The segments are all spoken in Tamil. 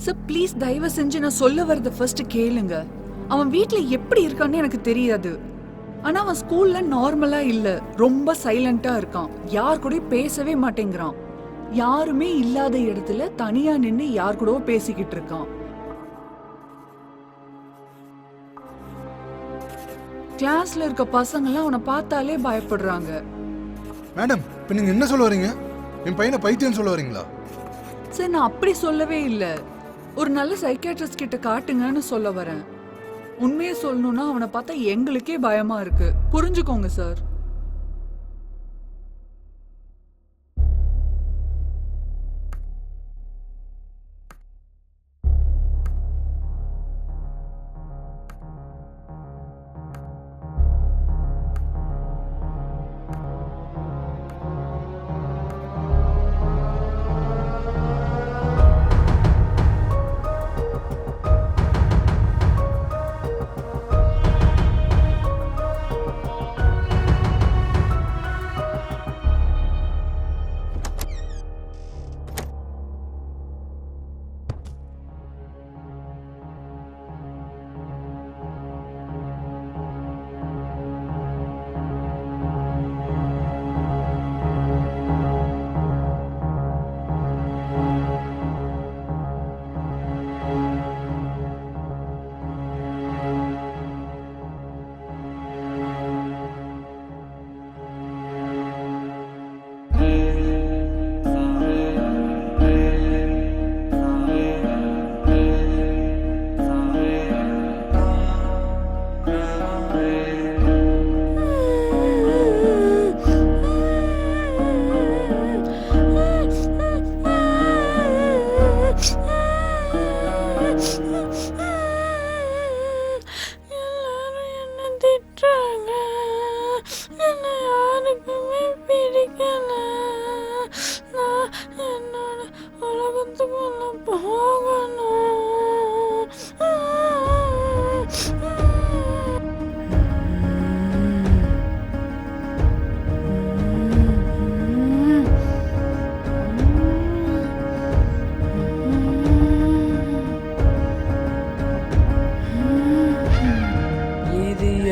சார் ப்ளீஸ் தயவு செஞ்சு நான் சொல்ல வரத ஃபர்ஸ்ட் கேளுங்க. அவன் வீட்ல எப்படி இருக்கான்னு எனக்கு தெரியாது. ஆனா அவன் ஸ்கூல்ல நார்மலா இல்ல, ரொம்ப சைலண்டா இருக்கான். யார் கூடயும் பேசவே மாட்டேங்கிறான். யாருமே இல்லாத இடத்துல தனியா நின்னு யார் கூடவோ பேசிக்கிட்டு இருக்கான். கிளாஸ்ல இருக்க பசங்க எல்லாம் அவனை பார்த்தாலே பயப்படுறாங்க. மேடம், இப்போ நீங்க என்ன சொல்ல வரீங்க? என் பையனை பைத்தியம் சொல்ல வரீங்களா? சார் நான் அப்படி சொல்லவே இல்ல. ஒரு நல்ல சைக்கியாட்ரிஸ்ட் கிட்ட காட்டுங்கன்னு சொல்ல வரேன். உண்மையை சொல்லணும்னா அவனை பார்த்தா எங்களுக்கே பயமா இருக்கு. புரிஞ்சுக்கோங்க சார்.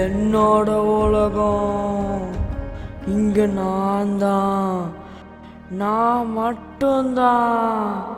என்னோட உலகம். இங்க நான் தான், நான் மட்டும்தான்.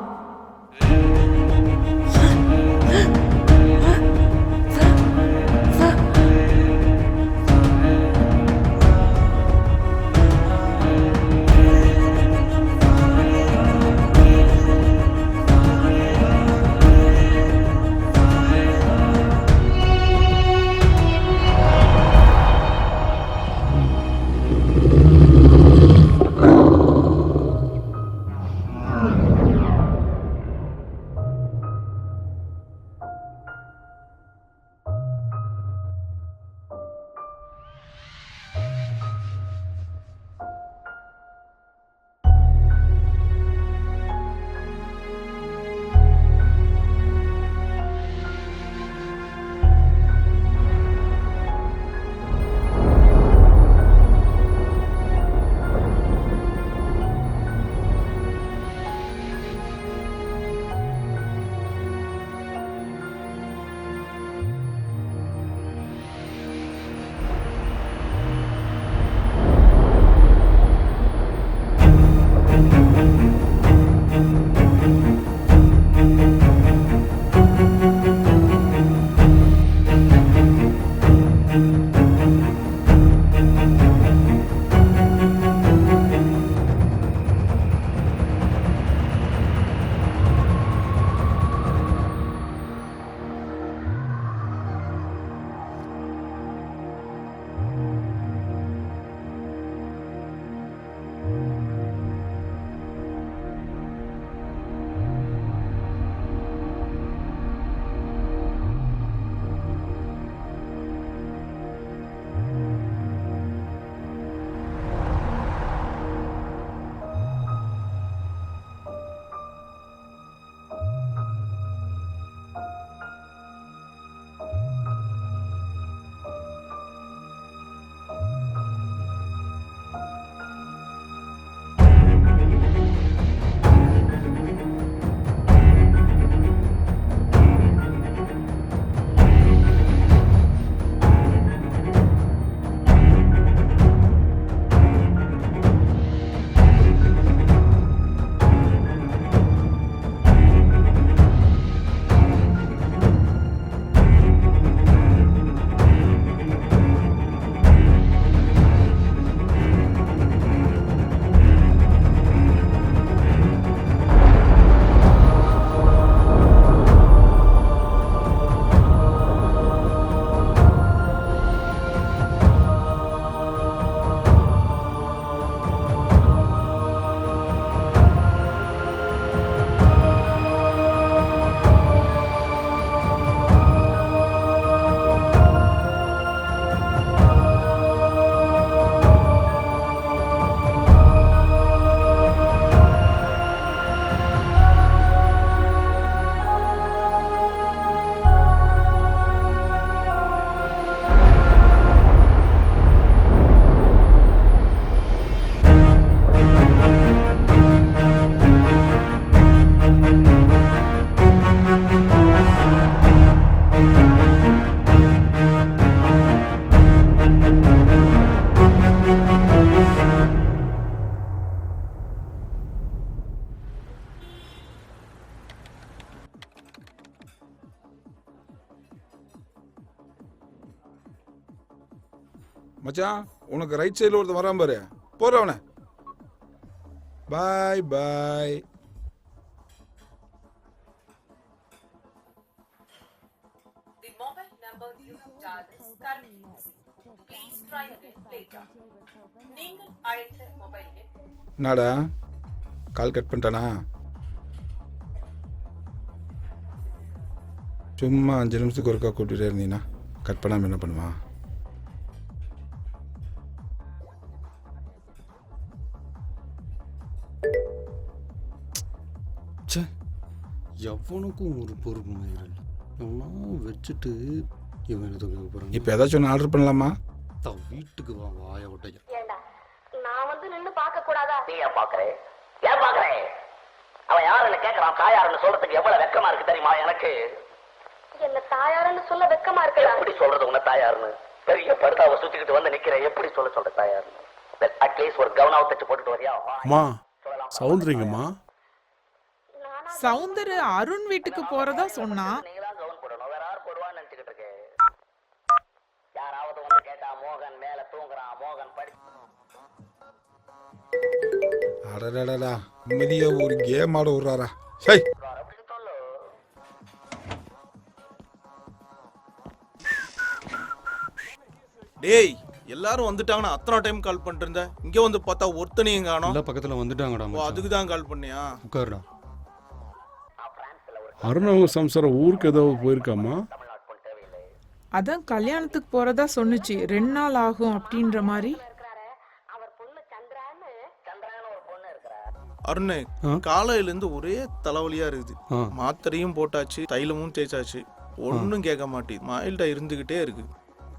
மச்சான் உனக்கு ரைட் சைடில் ஒருத்தன் வரான் பாரு, போற அவனை. பாய் பாய். The mobile number you have dialed is currently busy. Please try again later. நீங்கள் அழைத்த மொபைல் எண் என்னடா கால் கட் பண்ணிட்டானா? சும்மா 5 நிமிஷத்துக்கு ஒருக்கா கூப்பிட்டுட்டே இருந்தீங்கன்னா கட் பண்ணாமல் என்ன பண்ணுவான்? ச்சே, எவனுக்கும் ஒரு பொறுப்பு மயிரல். எவனா வச்சுட்டு இவன் எடுத்து போகிறான். இப்போ ஏதாச்சும் ஒன்று ஆர்டர் பண்ணலாமா? வீட்டுக்கு வா, வாய விட்டையா. ஏண்டா நான் வந்து நின்னு பார்க்க கூடாதா? நீ ஏன் பாக்குறே? ஏன் பாக்குறே? அவன் யாருன்னு கேக்குறான். தாயாருன்னு சொல்றதுக்கு எவ்வளவு வெக்கமா இருக்கு தெரியுமா எனக்கு? என்ன தாயாருன்னு சொல்ல வெக்கமா இருக்குடா. எப்படி சொல்றது உன்னை தாயாருன்னு? பெரிய படுதாவை சுத்திக்கிட்டு வந்து நிக்கிறேன், எப்படி சொல்ற தாயாருன்னு? அட்லீஸ்ட் ஒரு கவனம் தச்சு போட்டுட்டு வரியா? அம்மா சவுந்தரிங்கம்மா. சவுந்தர் அருண் வீட்டுக்கு போறதா சொன்னா. நீங்க தான் கவனம் போடணும், வேற யார் போடுவான்னு நினைச்சுக்கிட்டு இருக்கேன். யாராவது வந்து கேட்டா மோகன் மேல தூங்குறான், மோகன் படி. அடடடா, நிம்மதியா ஒரு கேம் ஆட விடுறாரா? சரி அப்படின்னு சொல்லு. டேய், எல்லாரும் வந்துட்டாங்கன்னு அத்தனை டைம் கால் பண்ணிட்டு இருந்தேன். இங்க வந்து பார்த்தா ஒருத்தனையும் காணோம். எல்லா பக்கத்தில் வந்துட்டாங்கடா. ஓ, அதுக்கு தான் கால் பண்ணியா? உட்காருடா. அருண் அவங்க சம்சாரம் ஊருக்கு ஏதாவது போயிருக்காமா? அதான் கல்யாணத்துக்கு போறதா சொன்னுச்சு. 2 நாள் ஆகும் அப்படின்ற மாதிரி. அவர் பொண்ணு சந்திரான்னு ஒரு பொண்ணு இருக்கிறா. அருணே, காலையில இருந்து ஒரே தலைவலியா இருக்குது. மாத்திரையும் போட்டாச்சு, தைலமும் தேய்ச்சாச்சு, ஒன்னும் கேட்க மாட்டேது. மைல்டா இருந்துகிட்டே இருக்கு.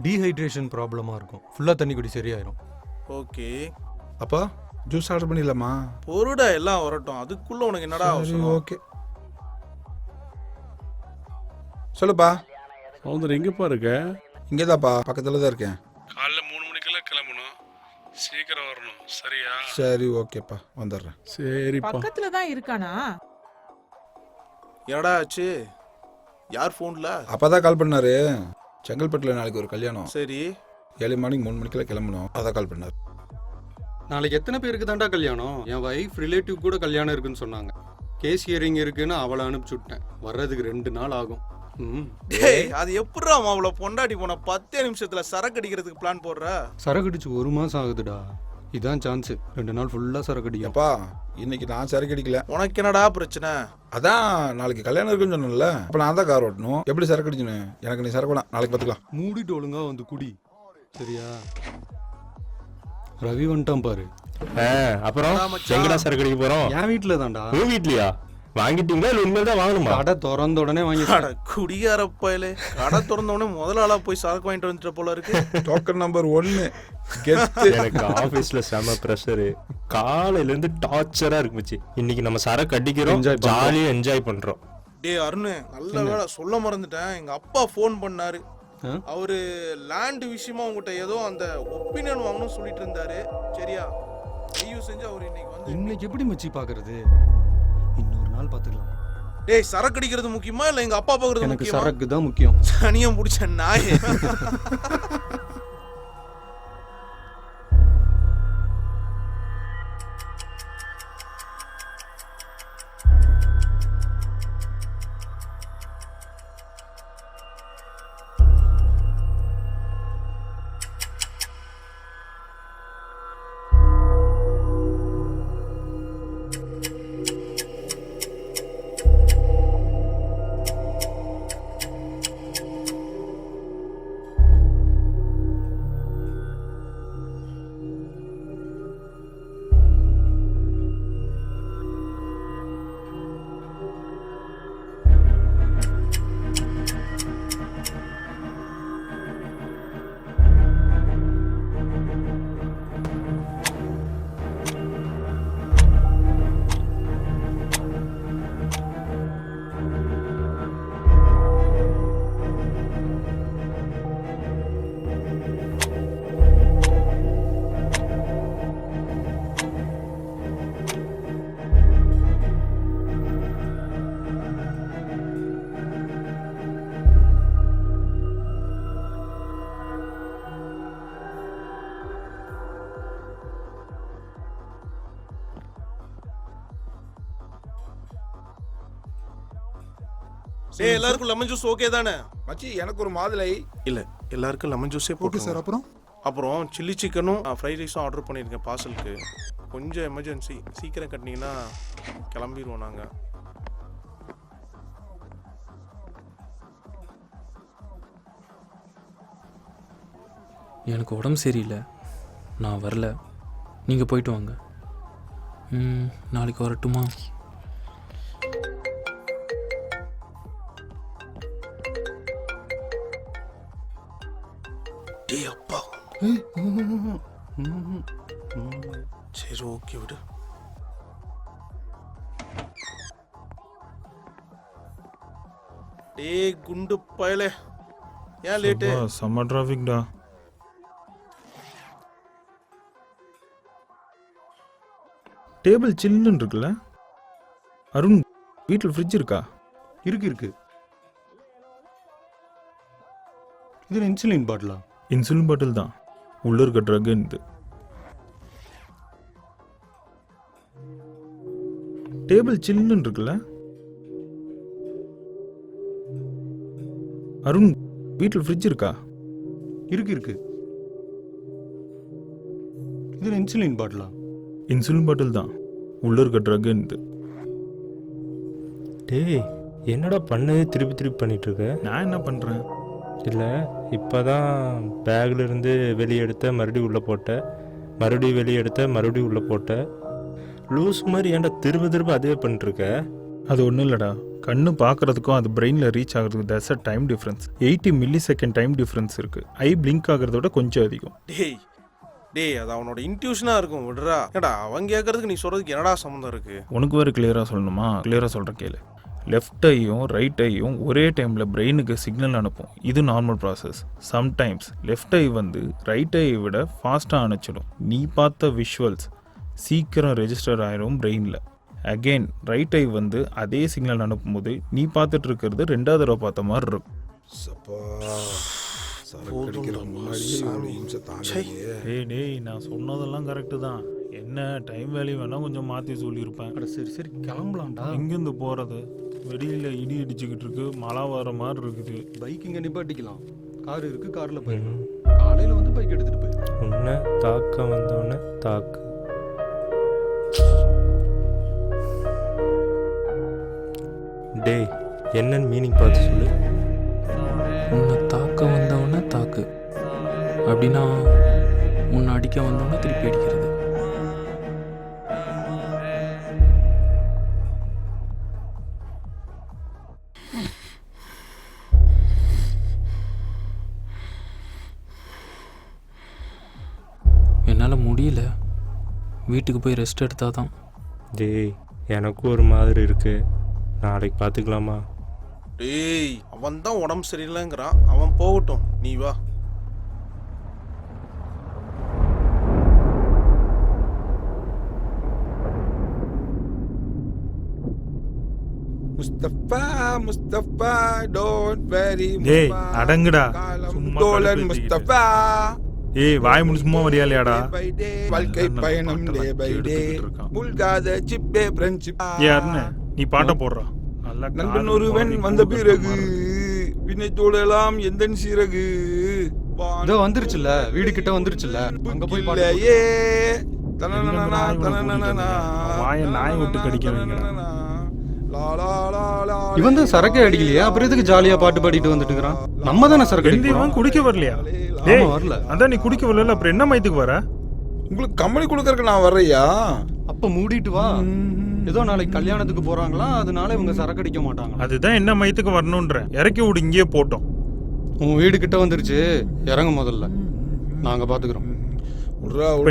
டீஹைட்ரேஷன் ப்ராப்ளமாக இருக்கும். ஃபுல்லாக தண்ணி குடி சரியாயிரும். ஓகே, அப்பா ஜூஸ் ஆர்டர் பண்ணிடலாமா? பொருடா எல்லாம் வரட்டும், அதுக்குள்ள உனக்கு என்னடா சரி, அவசரம்? ஓகே சொல்லுப்பா. சவுந்தர் எங்கேப்பா இருக்க? இங்கேதான்ப்பா, பக்கத்தில் தான் இருக்கேன். காலைல 3 மணிக்கெல்லாம் கிளம்பணும், சீக்கிரம் வரணும். சரியா? சரி ஓகேப்பா, வந்துடுறேன். சரிப்பா. பக்கத்துல தான் இருக்கானா? என்னடா ஆச்சு? யார் போன்ல? அப்பதான் கால் பண்ணாரு. செங்கல்பட்டுல நாளைக்கு ஒரு கல்யாணம். சரி, 7 மணிக்கு 3 மணிக்கெல்லாம் கிளம்பணும். அதான் கால் பண்ணாரு. நாளைக்கு எத்தனை பேருக்கு தாண்டா கல்யாணம்? என் வைஃப் ரிலேட்டிவ் கூட கல்யாணம் இருக்குன்னு சொன்னாங்க. கேஸ் ஹியரிங் இருக்குன்னு அவளை அனுப்பிச்சு விட்டேன். வர்றதுக்கு 2 நாள் ஆகும். டேய், அது எப்படிடா அவளை பொண்டாட்டி போன 10 நிமிஷத்துல சரக்கு அடிக்கிறதுக்கு பிளான் போடுற? சரக்கு அடிச்சு 1 மாசம் ஆகுதுடா. இதான் சான்ஸ். 2 நாள் ஃபுல்லா சரக்கு அடிக்கும். அப்பா இன்னைக்கு நான் சரக்கு அடிக்கல. உனக்கு என்னடா பிரச்சனை? அதான் நாளைக்கு கல்யாணம் இருக்குன்னு சொன்னேன்ல, அப்ப நான் தான் கார் ஓட்டணும். எப்படி சரக்கு அடிக்கணும்? எனக்கு நீ சரக்கு வேணாம், நாளைக்கு பார்த்துக்கலாம். மூடிட்டு ஒழுங்கா வந்து குடி. சரியா? ரவி வந்துட்டான் பாரு. அப்புறம் அதான் மச்சான். எங்கடா சரக்கு அடிக்க போறோம்? என் வீட்டுல தான்டா. உன் வீட்லயா? வாங்கிட்டீங்களா இல்ல உண்மையில தான் வாங்கணுமா? கடை திறந்த உடனே வாங்கி அட குடியார பயலே, கடை திறந்த உடனே முதல் ஆளா போய் சரக்கு வாங்கிட்டு வந்துட்ட போல இருக்கு. டோக்கன் நம்பர் 1 கெத்து. எனக்கு ஆபீஸ்ல செம பிரஷர். காலையில இருந்து டார்ச்சரா இருக்கு மச்சி. இன்னைக்கு நம்ம சரக்கு அடிக்கிறோம், ஜாலியா என்ஜாய் பண்றோம். டேய் அருண், நல்ல வேளை சொல்ல மறந்துட்டேன். எங்க அப்பா ஃபோன் பண்ணாரு. அவரு லேண்ட் விஷயமா உங்ககிட்ட ஏதோ அந்த ஒப்பீனியன் வாங்கணும்னு சொல்லிட்டு இருந்தாரு. சரியா? தயவு செஞ்சு அவர் இன்னைக்கு வந்து. இன்னைக்கு எப்படி மச்சி பாக்குறது? இன்னொரு நாள் பாத்துக்கலாம். டேய், சரக்கு அடிக்கிறது முக்கியமா இல்ல எங்க அப்பா பாக்குறது எனக்கு முக்கியமா? சரக்கு தான் முக்கியம். சனியம் புடிச்ச நாயே. டேய் எல்லாருக்கும் லெமன் ஜூஸ் ஓகே தானே? மச்சி எனக்கு ஒரு மாதுளை. இல்ல எல்லாருக்கும் லெமன் ஜூஸே ஓகே போட்டு சார். அப்புறம் சில்லி சிக்கனும் ஃப்ரைட் ரைஸும் ஆர்டர் பண்ணியிருக்கேன் பார்சலுக்கு. கொஞ்சம் எமர்ஜென்சி, சீக்கிரம் கட்டினீங்கன்னா கிளம்பிடுவோம் நாங்கள். எனக்கு உடம்பு சரியில்லை, நான் வரல. நீங்கள் போயிட்டு வாங்க. நாளைக்கு வரட்டுமா? டேய் அப்பா. சரி ஓகே விடு. டேய் குண்டு பயலே, ஏன் லேட்டு? செம்ம டிராஃபிக்டா. டேபிள் சில்லுன்னு இருக்குல்ல அருண், வீட்டில் ஃப்ரிட்ஜ் இருக்கா? இருக்கு. இது இன்சுலின் பாட்டிலா? இன்சுலின் பாட்டில் தான், உள்ள இருக்க ட்ரக் இது. டேபிள் சில்லுன்னு இருக்குல்ல அருண், வீட்டில் ஃப்ரிட்ஜ் இருக்கா? இருக்கு. இது இன்சுலின் பாட்டிலா? இன்சுலின் பாட்டில் தான், உள்ள இருக்க ட்ரக் இது. டேய் என்னடா பண்ணதே திருப்பி பண்ணிட்டு இருக்க? நான் என்ன பண்றேன்? இல்லை இப்போதான் பேக்ல இருந்து வெளியே எடுத்த மறுபடியும் உள்ளே போட்ட, மறுபடியும் வெளியே எடுத்த மறுபடியும் உள்ளே போட்ட. லூஸ் மாதிரி ஏன்டா திரும்ப அதே பண்ணிட்டுருக்க? அது ஒன்றும் இல்லைடா, கண்ணு பார்க்குறதுக்கும் அது பிரெயினில் ரீச் ஆகிறதுக்கு that's a time difference. 80 milli-second time difference இருக்குது. ஐ பிளிங்க் ஆகிறதோட கொஞ்சம் அதிகம். டேய் அது அவனோட இன்ட்யூஷனா இருக்கும், விடுறா. ஏடா அவன் கேட்கறதுக்கு நீ சொல்றதுக்கு என்னடா சம்மந்தம் இருக்கு? உனக்கு வேறு கிளியராக சொல்லணுமா? கிளியராக சொல்கிற கேளு. லெஃப்ட் ஐயும் ரைட் ஐயும் ஒரே டைமில் பிரெயினுக்கு சிக்னல் அனுப்பும். இது நார்மல் ப்ராசஸ். சம்டைம்ஸ் லெஃப்ட் ஐ வந்து ரைட் ஐயை விட ஃபாஸ்ட்டாக அனுப்பிச்சிடும். நீ பார்த்த விஷுவல்ஸ் சீக்கிரம் ரெஜிஸ்டர் ஆயிரும் பிரெயினில். அகெயின் ரைட் ஐ வந்து அதே சிக்னல் அனுப்பும்போது நீ பார்த்துட்டு இருக்கிறது 2வது தடவை பார்த்த மாதிரி இருக்கும். டேய் நான் சொன்னதெல்லாம் கரெக்டு தான். என்ன டைம் வேல்யூ வேணால் கொஞ்சம் மாற்றி சொல்லியிருப்பேன். சரி கிளம்பலாம்டா. எங்கேருந்து போகிறது? வெளியில் இடி இடிச்சுக்கிட்டு இருக்கு, மழை வர மாதிரி இருக்குது. பைக் இங்கே நிப்பாட்டிக்கலாம், கார் இருக்கு, காரில் போயிடலாம். காலையில் வந்து பைக் எடுத்துகிட்டு போயிடலாம். உன்னை தாக்க வந்தோடனே தாக்கு. டேய் என்னன்னு மீனிங் பார்த்து சொல்லு. உன்னை தாக்க வந்தவொடனே தாக்கு அப்படின்னா உன்னை அடிக்க வந்தவொடனே திருப்பி அடிக்கிறது. என்னால் முடியல, வீட்டுக்கு போய் ரெஸ்ட் எடுத்தால் தான். டேய் எனக்கும் ஒரு மாதிரி இருக்கு, நாளைக்கு பார்த்துக்கலாமா? டேய் அவன் தான் உடம்பு சரியில்லைங்கிறான், அவன் போகட்டும், நீ வா. Mustafa don't worry. டேய் அடங்குடா, சும்மா முஸ்தபா. ஏய் வாய் முடி சும்மா வரியாலையாடா? வாழ்க்கை பயணம் டே பை டே, முல்காத சிப்பே ஃப்ரெண்ட்ஷிப். யாருன்னு நீ பாட்ட போடுறா? நண்பன் ஒருவன் வந்த பிறகு வினை தோடலாம் எந்த சிறகு. இதோ வந்துருச்சுல்ல, வீடு கிட்ட வந்துருச்சுல்ல, அங்க போய் பாடலையே. தனனனனா தனனனனா வாயை நாய் விட்டு கடிக்க வைங்க. இவன் தான் சரக்கே அடிக்கலையா, அப்புறம் எதுக்கு ஜாலியா பாட்டு பாடிட்டு வந்துட்டு இருக்கிறான்? நம்ம தானே சரக்கு அடிக்கிறோம். குடிக்க வரலையா? டேய் வரல. அதான் நீ குடிக்க வரல, அப்புறம் என்ன மயத்துக்கு வர? உங்களுக்கு கம்பெனி கொடுக்கறதுக்கு நான் வர்றையா? அப்ப மூடிட்டு வா. ஏதோ நாளைக்கு கல்யாணத்துக்கு போறாங்களா, அதனால இவங்க சரக்கு அடிக்க மாட்டாங்க. அதுதான் என்ன மயத்துக்கு வரணும்ன்ற. இறக்கி விடு, இங்கேயே போட்டோம். உன் வீடு கிட்ட வந்துருச்சு, இறங்க முதல்ல, நாங்க பாத்துக்கிறோம்.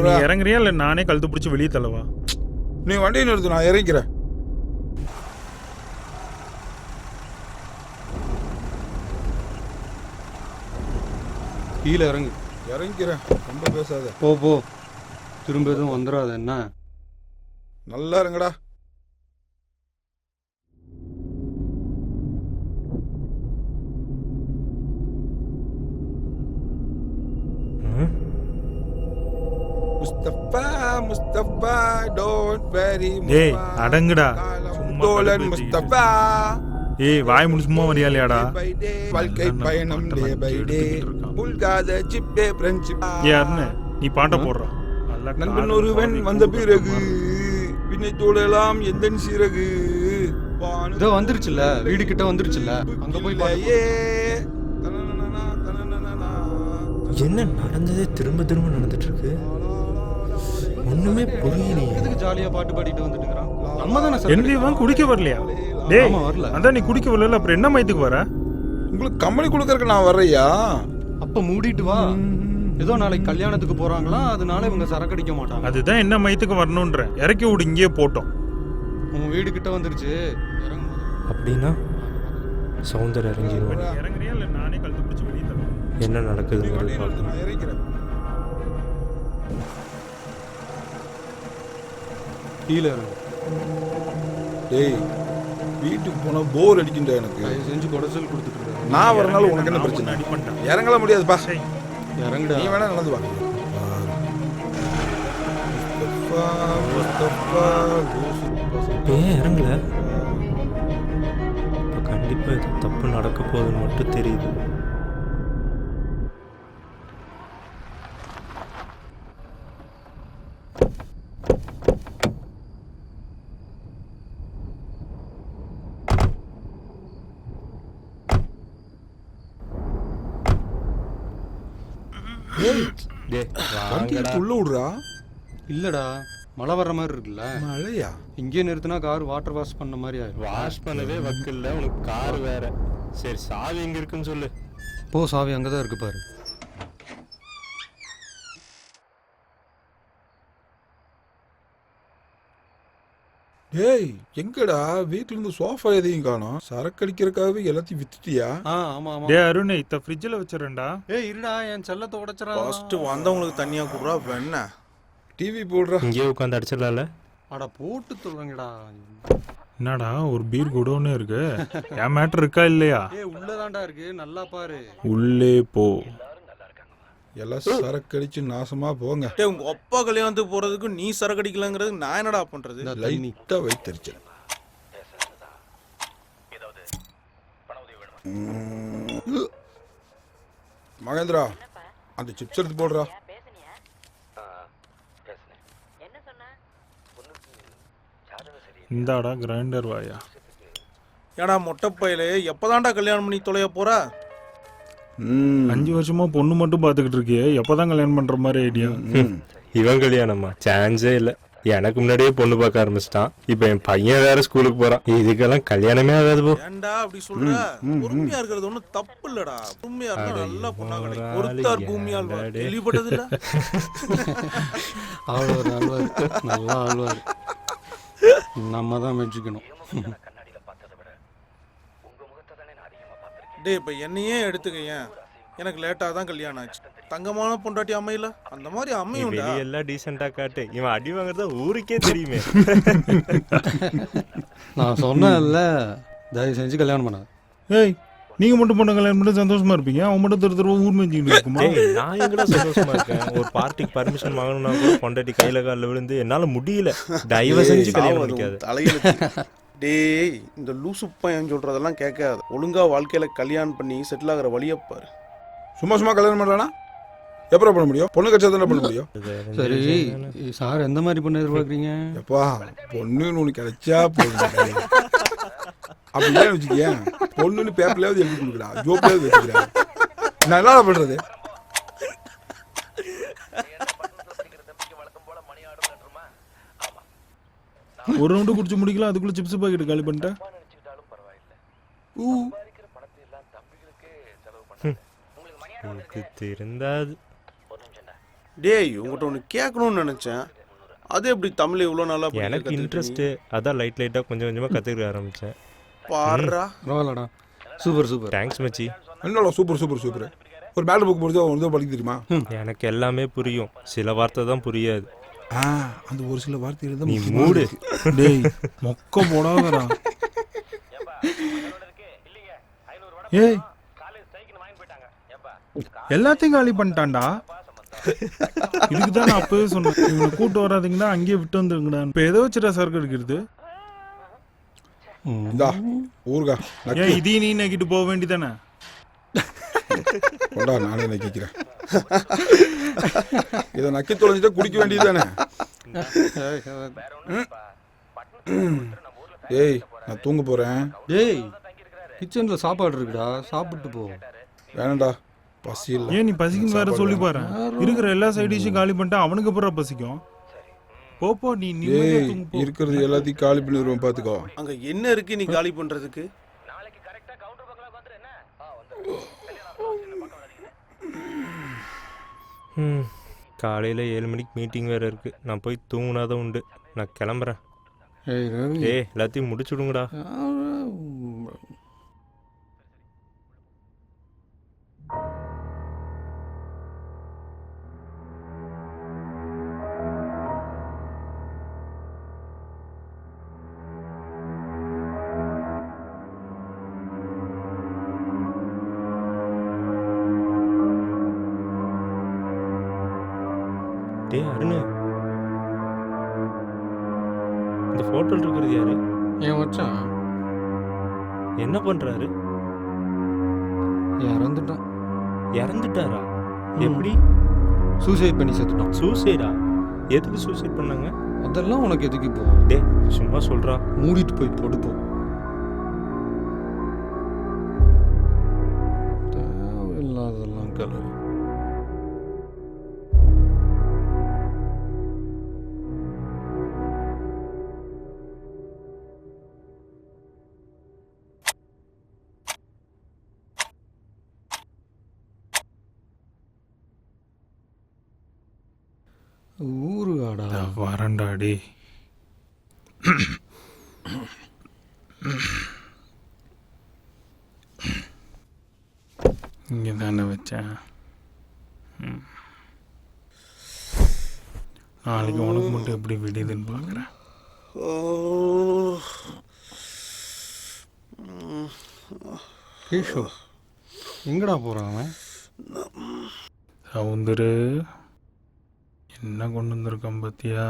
நீ இறங்குறியா இல்ல நானே கழுத்து பிடிச்சி வெளியே தள்ளவா? நீ வண்டியை நிறுத்து, நான் இறங்கிறேன். கீழே இறங்கு. இறங்கிறேன், ரொம்ப பேசாத. போ திரும்ப எதுவும் வந்துடாத. என்ன நல்லா இருங்கடா. Mustafa Mustafa don't worry. டேய் அடங்குடா, தோழன் முஸ்தபா. ஏய் வாய் முடி சும்மா வரியா இல்லையாடா? வாழ்க்கை பயணம் டே பை டே புல்காத சிப்பே ஃப்ரெண்ட்ஷிப். ஏ அருண் நீ பாட்ட போடுறா. நண்பன் ஒருவன் வந்த பிறகு பின்னை தோடலாம் எந்த சிறகு. இதோ வந்துருச்சுல்ல, வீடு கிட்ட வந்துருச்சுல்ல, அங்க போய் பாரு. என்ன நடந்ததே திரும்ப திரும்ப நடந்துட்டு இருக்கு. ஒண்ணுமே புரியலையே. எதுக்கு ஜாலியா பாட்டு பாடிட்டு வந்துட்டு இருக்கறான்? நம்ம தானே என்னையும் குடிக்க வரலையா? டேய் ஆமா வரல. அதான் நீ குடிக்க வரல, அப்புறம் என்ன மயத்துக்கு வர? உங்களுக்கு கம்பெனி கொடுக்கறதுக்கு நான் வர்றையா? அப்ப மூடிட்டு வா. ஏதோ நாளைக்கு கல்யாணத்துக்கு போறாங்களா, அதனால இவங்க சரக்கு அடிக்க மாட்டாங்க. அதுதான் என்ன மயத்துக்கு வரணும்ன்ற. இறக்கி விடு, இங்கேயே போட்டோம். உன் வீடு கிட்ட வந்துருச்சு, இறங்கு. அப்படின்னா சௌந்தர் இறங்கிடுவோம். இறங்குறியா இல்லை நானே கழுத்து பிடிச்சி வெளியே தரேன். என்ன நடக்குதுங்கிறது பார்க்கணும். நான் இறக்கிறேன். கீழே இறங்கு. டேய் வீட்டுக்கு போனா போர் அடிக்கின்ற எனக்கு. தயவு செஞ்சு குடைச்சல் கொடுத்துட்டு இருக்காரு. நான் வரனால உனக்கு என்ன பிரச்சனை? இறங்கல முடியாதுப்பா. இறங்குடா. நீ வேணா நடந்து வா. ஏன் இறங்கல? இப்போ கண்டிப்பாக இது தப்பு நடக்க போகுதுன்னு மட்டும் தெரியுது. உள்ள விடுறா. இல்லடா, மழை வர்ற மாதிரி இருக்குல்ல. மழையா? இங்கே நிறுத்தினா கார் வாட்டர் வாஷ் பண்ண மாதிரி ஆயிடும். வாஷ் பண்ணவே வக்கில்ல உனக்கு கார் வேற. சரி சாவி எங்க இருக்குன்னு சொல்லு. போ, சாவி அங்கதான் இருக்கு பாரு. டேய் எங்கடா வீட்டுல இருந்து சோஃபா எதையும் காணோம். சரக்கு அடிக்கிறதுக்காகவே எல்லாத்தையும் வித்துட்டியா? ஆமா ஆமா. டேய் அருண் இத ஃப்ரிட்ஜ்ல வச்சிரேன்டா. ஏய் இருடா, என் செல்லத்தை உடைச்சறா. ஃபர்ஸ்ட் வந்தவங்களுக்கு தனியா குடுறா. என்ன டிவி போடுறா. இங்கே உட்காந்து அடிச்சிடலாம்ல. அட போட்டு சொல்றேங்கடா. என்னடா ஒரு பீர் குடோன்னு இருக்கு. என் மேட்டர் இருக்கா இல்லையா? ஏய் உள்ளதான்டா இருக்கு, நல்லா பாரு. உள்ளே போ. எல்லாம் சரக்கு அடிச்சு நாசமா போங்க. டேய் உங்க அப்பா கல்யாணத்துக்கு போறதுக்கு நீ சரக்கு அடிக்கலங்கிறது நான் என்னடா பண்றது? லைட்டா வைத்தறிச்சல். மகேந்திரா அந்த சிப்ஸ் எடுத்து போடுறா. இந்தாடா கிரைண்டர் வாயா. ஏடா மொட்டைப்பையில எப்பதான்டா கல்யாணம் பண்ணி தொலைய போற? 5 வருஷமா பொண்ணு மட்டும் பாத்துக்கிட்டு இருக்கியே, எப்பதான் கல்யாணம் பண்ற மாதிரி ஐடியா? இவன் கல்யாணமா? சான்ஸே இல்ல. எனக்கு முன்னாடியே பொண்ணு பார்க்க ஆரம்பிச்சிட்டான். இப்ப என் பையன் வேற ஸ்கூலுக்கு போறான். இதுக்கெல்லாம் கல்யாணமே ஆகாது போ. ஏன்டா அப்படி சொல்ற? பொறுமையா இருக்கிறது ஒண்ணும் தப்பு இல்லடா. பொறுமையா இருந்தா நல்லா பொண்ணா கிடைக்கும். ஒருத்தார் பூமியால் கேள்விப்பட்டது இல்ல? ஆழ்வார் ஆழ்வார், நல்லா ஆழ்வார். நம்ம தான் மெச்சுக்கணும். டேய் இப்ப என்னையே எடுத்துக்கேன். எனக்கு லேட்டா தான் கல்யாணம் ஆச்சு. தங்கமான பொண்டாட்டி அமையல, அந்த மாதிரி அமையும்டா. எல்லாம் டீசெண்டா காட்டு. இவன் அடி வாங்குறத ஊருக்கே தெரியுமே. நான் சொன்னேன்ல, தயவு செஞ்சு கல்யாணம் பண்ணாத. ஏய் நீங்க மட்டும் பொண்ணு கல்யாணம் பண்ணி சந்தோஷமா இருப்பீங்க, அவன் மட்டும் தருத்தர ஊர் மேய்ச்சிட்டு இருக்குமா? நான் எங்கடா சந்தோஷமா இருக்கேன்? ஒரு பார்ட்டிக்கு பர்மிஷன் வாங்கணும்னா கூட பொண்டாட்டி கையில காலில் விழுந்து என்னால முடியல. தயவு செஞ்சு கல்யாணம் பண்ணிக்காத. தலையில டேய் இந்த லூசு பையன் சொல்றதெல்லாம் கேட்காத. ஒழுங்கா வாழ்க்கையில கல்யாணம் பண்ணி செட்டில் ஆகிற வழியை பாரு. சும்மா சும்மா கல்யாணம் பண்றானா? எப்பறம் பண்ண முடியும்? பொண்ணு கட்சா தானே பண்ண முடியும். சரி சார், எந்த மாதிரி பொண்ணு எதிர்பார்க்குறீங்க? எப்பா பொண்ணுன்னு உனக்கு கிடைச்சா போதும். அப்படி ஏன் வச்சுக்கிய? பொண்ணுன்னு பேப்பர்லயாவது எழுதி கொடுக்குறா, ஜோப்லயாவது வச்சுக்கிறா. நான் என்ன பண்றது? ஒரு ரவுண்டு குடிச்சு முடிக்கலாம், அதுக்குள்ள சிப்ஸ் பாக்கெட் காலி பண்ணிட்டேன். தெரிந்தாது. டேய் உங்ககிட்ட ஒன்று கேட்கணும்னு நினைச்சேன். அது எப்படி தமிழ் இவ்வளோ நல்லா எனக்கு இன்ட்ரெஸ்ட், அதான் லைட் லைட்டா கொஞ்சம் கொஞ்சமா கத்துக்க ஆரம்பிச்சேன். பாடுறா. பரவாயில்லடா, சூப்பர் சூப்பர். தேங்க்ஸ் மச்சி. என்னடா சூப்பர் சூப்பர் சூப்பர். ஒரு மேட்ரு புக் படிச்சா ஒரு படிக்க தெரியுமா? எனக்கு எல்லாமே புரியும், சில வார்த்தை தான் புரியாது. அந்த ஒரு சில வார்த்தைகள் தான் நீ மூடு. டேய் மொக்க போடாதடா. ஏய் எல்லாத்தையும் காலி பண்ணிட்டான்டா. இதுக்கு தான் நான் அப்பவே சொன்னேன், இவனை கூட்டு வராதிங்கன்னா அங்கேயே விட்டு வந்துருங்கடா. இப்போ எதை வச்சுட்டா சரக்கு அடிக்கிறது? இந்தா ஊருகா ஏன் இதையும் நீ நக்கிட்டு போக வேண்டியதானே? கொண்டா நானே நக்கிக்கிறேன். இதை நக்கி தொலைஞ்சிட்டா குடிக்க வேண்டியது தானே. ஏய் நான் தூங்க போறேன். டேய் கிச்சனில் சாப்பாடு இருக்குடா, சாப்பிட்டு போ. வேணாண்டா பசி இல்லை. ஏன் நீ பசிக்குன்னு வேற சொல்லி பாரு. இருக்கிற எல்லா சைட் டிஷ்ஷும் காலி பண்ணிட்டா அவனுக்கு அப்புறம் பசிக்கும். போப்போ நீ ஏய் இருக்கிறது எல்லாத்தையும் காலி பண்ணிடுவோம் பார்த்துக்கோ. அங்க என்ன இருக்கு நீ காலி பண்றதுக்கு? காலையில் 7 மணிக்கு மீட்டிங் வேறு இருக்குது. நான் போய் தூங்குனாதான் உண்டு. நான் கிளம்புறேன். ஏய் ரவி, எல்லாத்தையும் முடிச்சுடுங்கடா. டே அருண், இந்த ஃபோட்டோவில் இருக்கிறது யாரு? ஏன் மச்சான் என்ன பண்ணுறாரு? இறந்துட்டான். இறந்துட்டாரா? எப்படி? சூசைட் பண்ணி செத்துட்டான். சூசைடா? எதுக்கு சூசைட் பண்ணாங்க? அதெல்லாம் உனக்கு எதுக்கு இப்போ? டே சும்மா சொல்கிறா. மூடிட்டு போய் படுப்போம். தேவையில்லாதெல்லாம் கலவு. ஊருகாடா வரண்டாடி. இங்கே தானே வச்சேன். நாளைக்கு உனக்கு மட்டும் எப்படி விடியுதுன்னு பார்க்குறேன். கேஷோ எங்கடா போகிறான் அவன்? சவுந்தரு என்ன கொண்டு வந்திருக்கான் பார்த்தியா?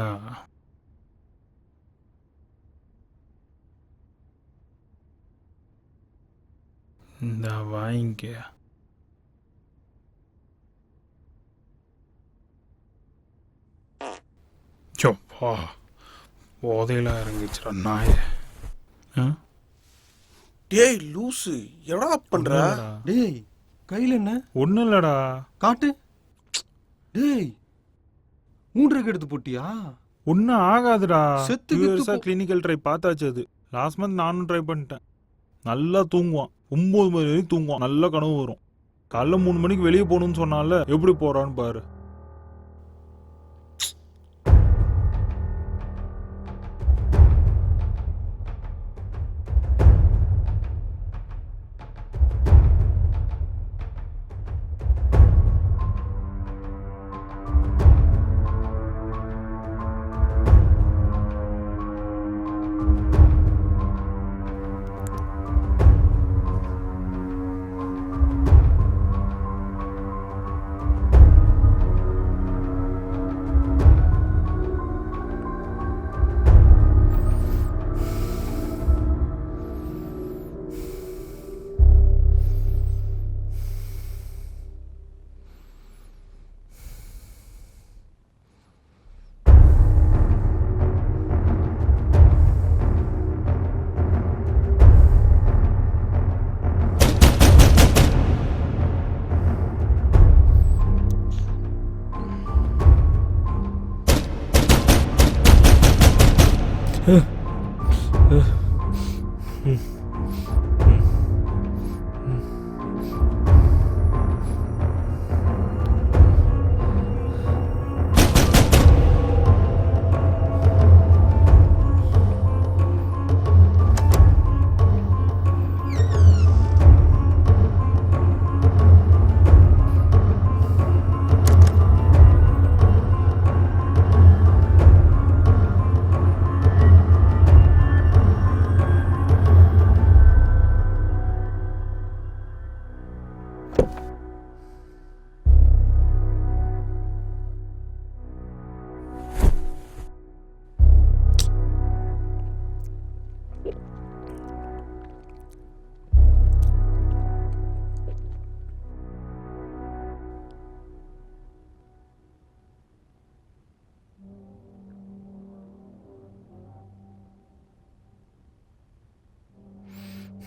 இந்த வாங்கிக்க. சோப்பா போதையில இறங்கிச்சுடா நாய. டேய் லூசு, எடா பண்ற? டேய் கையில் என்ன? ஒன்றும் இல்லடா. காட்டு. டேய் 3 எடுத்து போட்டியா? ஒன்றும் ஆகாதுடா. செத்து 2 இயர்ஸா கிளினிக்கல் ட்ரை பார்த்தாச்சு. அது லாஸ்ட் மந்த் நானும் ட்ரை பண்ணிட்டேன். நல்லா தூங்குவான். 9 மணி வரைக்கும் தூங்குவான். நல்ல கனவு வரும். காலைல 3 மணிக்கு வெளியே போகணும்னு சொன்னால எப்படி போறான்னு பாரு.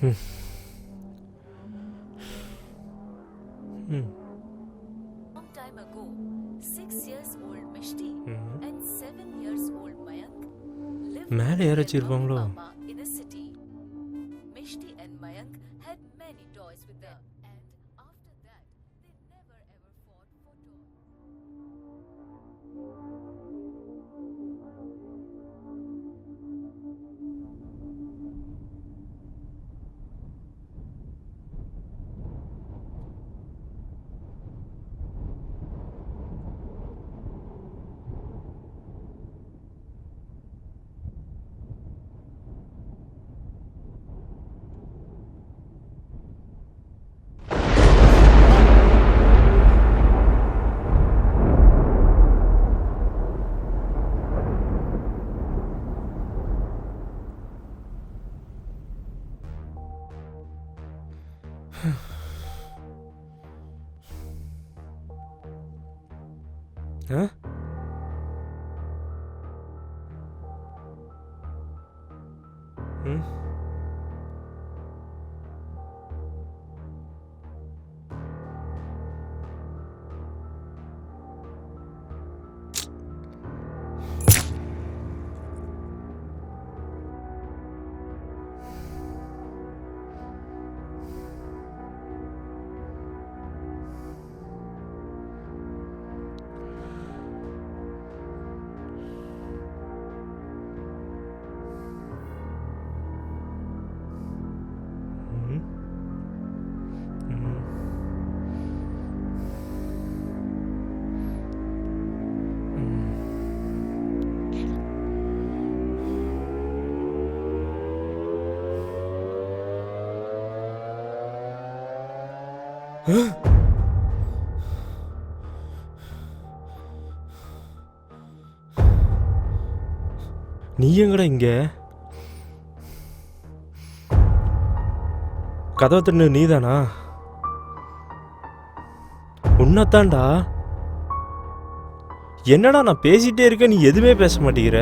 Long time ago, 6 years old Mishti and 7 years old Mayank lived மேலே with யாராச்சும் their இருப்பாங்களோ? mama in a city. Mishti and Mayank had many toys with them, and after that, they never ever fought for toys. ஆ? ம் நீ எங்கடா இங்க? கதவை தின்னு நீதானா? உன்னத்தான்டா. என்னடா நான் பேசிட்டே இருக்க, நீ எதுவுமே பேச மாட்டேங்கிற?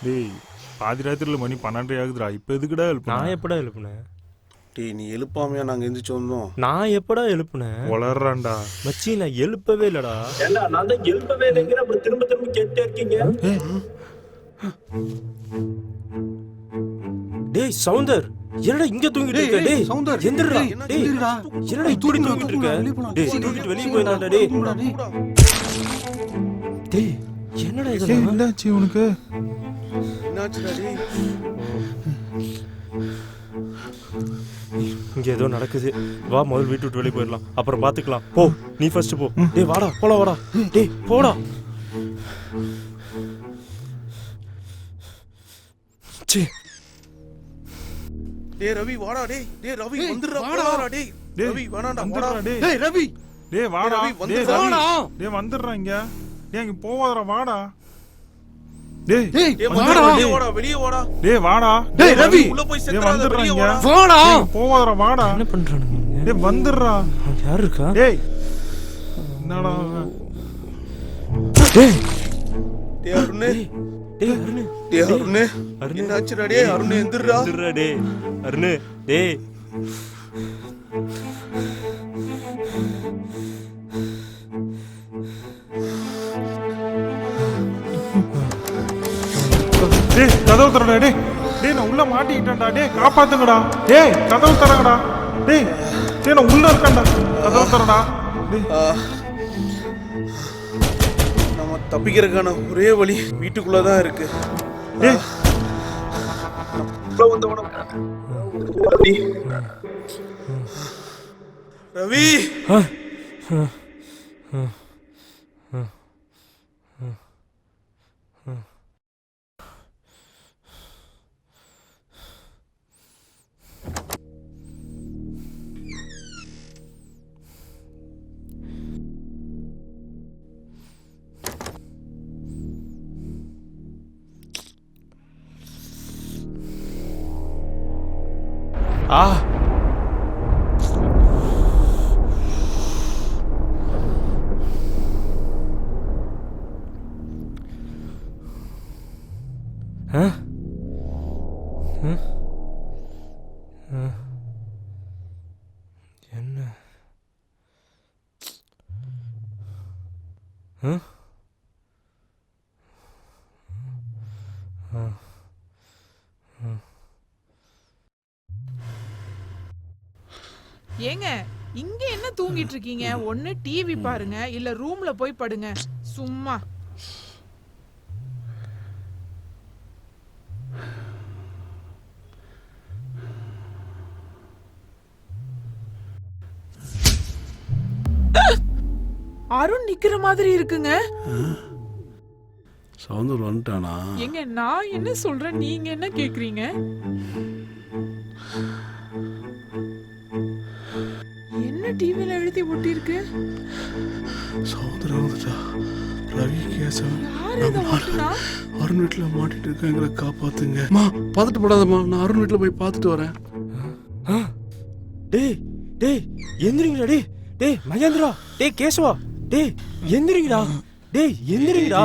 டேய் பாதி ராத்திரியில் மணி 12 ஆகுதுடா. இப்போ எதுக்குடா எழுப்பு? நான் எப்படா எழுப்புனேன்? டேய் நீ எழுப்பாமையா நாங்க எந்திரிச்சு வந்தோம்? நான் எப்படா எழுப்புனேன்? வளர்றான்டா. மச்சி நான் எழுப்பவே இல்லடா. ஏண்டா நான் தான் எழுப்பவே இல்லைங்கிற, அப்புறம் திரும்ப திரும்ப கேட்டே இருக்கீங்க. டேய் சவுந்தர், என்னடா இங்க தூங்கிட்டு இருக்க? டேய் சவுந்தர், எந்திரடா. டேய் எந்திரிடா. என்னடா இப்படி தூங்கிட்டு இருக்க? டேய் தூக்கிட்டு வெளிய போயிடாதடா. டேய் டேய் என்னடா இதெல்லாம்? என்னாச்சு உனக்கு? என்னாச்சுடா டேய்? இங்க ஏதோ நடக்குது. வா முதல்ல வீட்டு விட்டு வெளியே போயிடலாம், அப்புறம் பாத்துக்கலாம். போ நீ ஃபர்ஸ்ட் போ. டேய் வாடா போலாம் வாடா. டேய் போடா. சீ டேய் ரவி வாடா டேய். டேய் ரவி வந்துடுறா வாடா டேய். ரவி வேணாம்டா வாடா டேய் டேய் ரவி, டேய் வாடா. ரவி, டேய் வந்துடுறா. ரவி, டேய் வந்துடுறா இங்க. டேய் இங்க போவாதடா, வாடா. டேய் டேய் டேய் வாடா. வெளிய வாடா, வெளிய வாடா. டேய் வாடா. டேய் ரவி, உள்ள போய் டேய் செத்துறாத, வந்துடுறா வெளிய இங்க. வாடா. வாடா. டேய் போவாதடா, வாடா. என்ன பண்றானுங்க? டேய் வந்துடுறா. யார் இருக்கா? டேய் என்னடா அவன்? டேய் டேய் அருண், டேய் அருண், டேய் அருண், அருண். என்னாச்சுடா டேய்? அருண் எந்திரடா. எந்திரடா டேய் அருண். டேய் டேய் கதவு தரடா. டேய் டேய் நான் உள்ள மாட்டிக்கிட்டேன்டா. டேய் காப்பாத்துங்கடா. டேய் கதவு தரங்கடா. டேய் டேய் நான் உள்ள இருக்கேன்டா. கதவு தரடா. டேய் நம்ம தப்பிக்கிறதுக்கான ஒரே வழி வீட்டுக்குள்ள தான் இருக்கு. டேய் உள்ள வந்தவன ரவி. ஆ ஆ என்ன? ஏங்க இங்க என்ன தூங்கிட்டு இருக்கீங்க? ஒண்ணு டிவி பாருங்க, இல்ல ரூம்ல போய் படுங்க. சும்மா அருண் நிக்கிற மாதிரி இருக்குங்க. சவுந்தர் வந்துட்டானா? ஏங்க நான் என்ன சொல்றேன், நீங்க என்ன கேக்குறீங்க? என்ன டிவில எழுதி ஒட்டி இருக்கு? சவுந்தர் வந்துட்டா. ரவி கேசவன் யார் இத ஒட்டுனா? அருண் வீட்டுல மாட்டிட்டு இருக்காங்கள, காப்பாத்துங்க. மா பதட்டப்படாதம்மா, நான் அருண் வீட்டுல போய் பார்த்துட்டு வரேன். டேய் டேய் எந்திரிங்கடா. டேய் டேய் மகேந்திரா. டேய் கேசவா. டேய் எந்திரிங்கடா. டேய் எந்திரிங்கடா.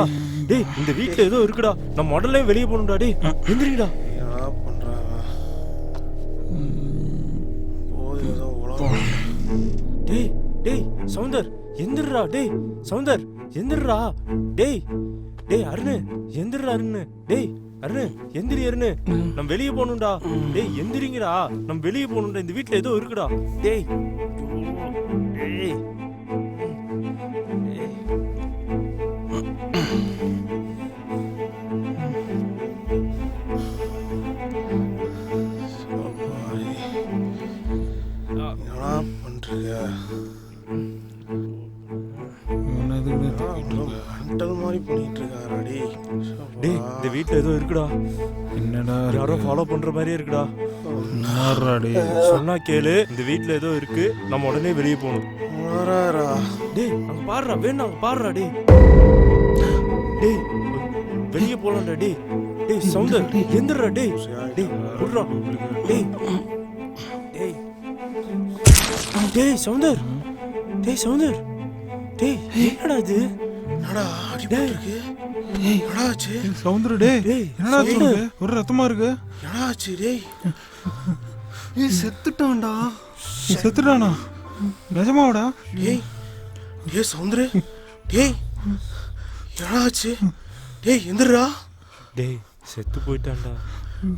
டேய் இந்த வீட்ல ஏதோ இருக்குடா. நம்ம உடனே வெளிய போணும்டா. டேய் எந்திரிங்கடா. என்னடா பண்றாங்க? போய் ஏதோ உலகம். டேய் டேய் சவுந்தர் எந்திரடா. டேய் சவுந்தர் எந்திரடா. டேய் டேய் அருண் எந்திரடா. அருண் டேய் அருண் எந்திரி. அருண் நம்ம வெளிய போணும்டா. டேய் எந்திரிங்கடா. நம்ம வெளிய போணும்டா. இந்த வீட்ல ஏதோ இருக்குடா. டேய் டேய் என்னடா பண்றீங்க? மென்டல் மாதிரி பண்ணிட்டு இருக்காரா டேய்? டேய் இந்த வீட்ல ஏதோ இருக்குடா. என்னடா யாரோ ஃபாலோ பண்ற மாதிரியே இருக்குடா. நாரா டேய். சொன்னா கேளு. இந்த வீட்ல ஏதோ இருக்கு. நம்ம உடனே வெளிய போணும். வராரா? டேய் அங்க பாருடா. வேணா அங்க பாருடா. டேய் டேய் வெளிய போலாம்டா. டேய் டேய் சவுந்தர் எந்திரடா. டேய் டேய் புடுறா. டேய் டேய் டேய் சவுந்தர். டேய் சவுந்தர். டேய் என்னடா இது? என்னடா அடிபட்டு இருக்கு? என்னடா ஆச்சு? சவுந்தர் டேய் டேய் என்னடா சொல்லுங்க? ஒரு ரத்தமா இருக்கு. என்னடா ஆச்சு டேய்? ஏய் செத்துட்டான்டா. செத்துட்டானா? நிஜமாவாடா? டேய் டேய் சௌந்தர் டேய் என்னடா ஆச்சு? டேய் எந்திரா. டேய் செத்து போயிட்டான்டா.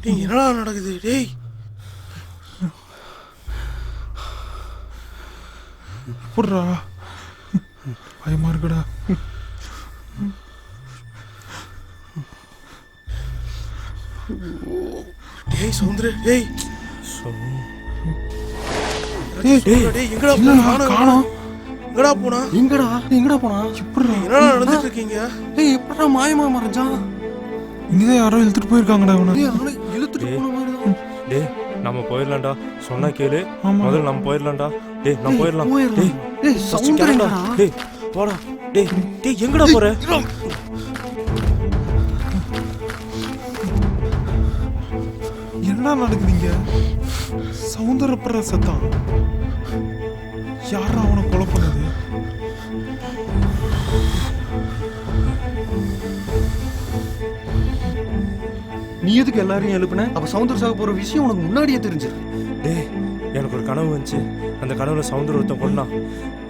டேய் என்னடா நடக்குது டேய்? புடுறா, பயமா இருக்குடா. டேய் சௌந்தர டேய் டேய் டேய் எங்கடா போனா? காணோம். எங்கடா போனா? எங்கடா போனா? என்னடா நடந்துட்டு இருக்கீங்க? டேய் எப்படா மாயமா மறைஞ்சான்? இங்கதான் யாரோ இழுத்துட்டு போயிருக்காங்கடா அவனை. டேய் அவனை இழுத்துட்டு போன மாதிரி தான். டேய் நம்ம போயிடலாம்டா. சொன்னா கேளு. ஆமா. முதல்ல நம்ம போயிடலாம்டா. டேய் நம்ம போயிடலாம். டேய் டேய் சவுந்தரடா. டேய் போடா. டேய் டேய் எங்கடா போற? என்னடா நடக்குதுங்க? சவுந்தரப்படுற சத்தம். யாரா அவனை கொலை பண்ணது? நீ எதுக்கு எல்லாரையும் எழுப்புன? அப்ப சவுந்தர சாக போற விஷயம் உனக்கு முன்னாடியே தெரிஞ்சிரு. டேய் எனக்கு ஒரு கனவு வந்துச்சு. அந்த கனவுல சவுந்தர் ஒருத்தன் கொண்டான்.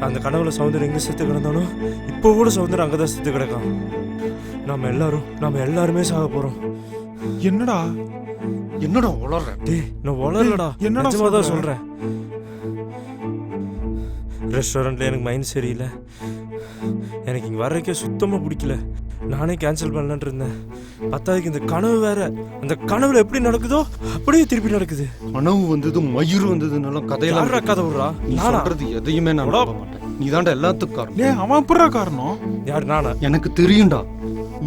அந்த கனவுல சவுந்தர் எங்க செத்து கிடந்தாலும் இப்போ கூட சவுந்தர் அங்கதான் செத்து கிடக்கான். நாம எல்லாருமே சாக போறோம். என்னடா என்னடா உளற? டேய் நான் உளறலடா. என்னடா நிஜமா தான் சொல்ற? சொல்றேன். ரெஸ்டாரண்ட்ல எனக்கு மைண்ட் சரியில்லை. எனக்கு இங்கே வர்றதுக்கே சுத்தமாக பிடிக்கல. நானே கேன்சல் பண்ணலான்னு இருந்தேன். பத்தாவதுக்கு இந்த கனவு வேற. அந்த கனவுல எப்படி நடக்குதோ அப்படியே திருப்பி நடக்குது. கனவு வந்தது மயிர் வந்ததுனால கதையெல்லாம் யாரா கதை விடுறா? நீ நானா? சொல்றது எதையுமே நான் நம்ப மாட்டேன். நீ தான்டா எல்லாத்துக்கும் காரணம். டேய் அவன் எப்படிடா காரணம்? யார் நானா? எனக்கு தெரியும்டா.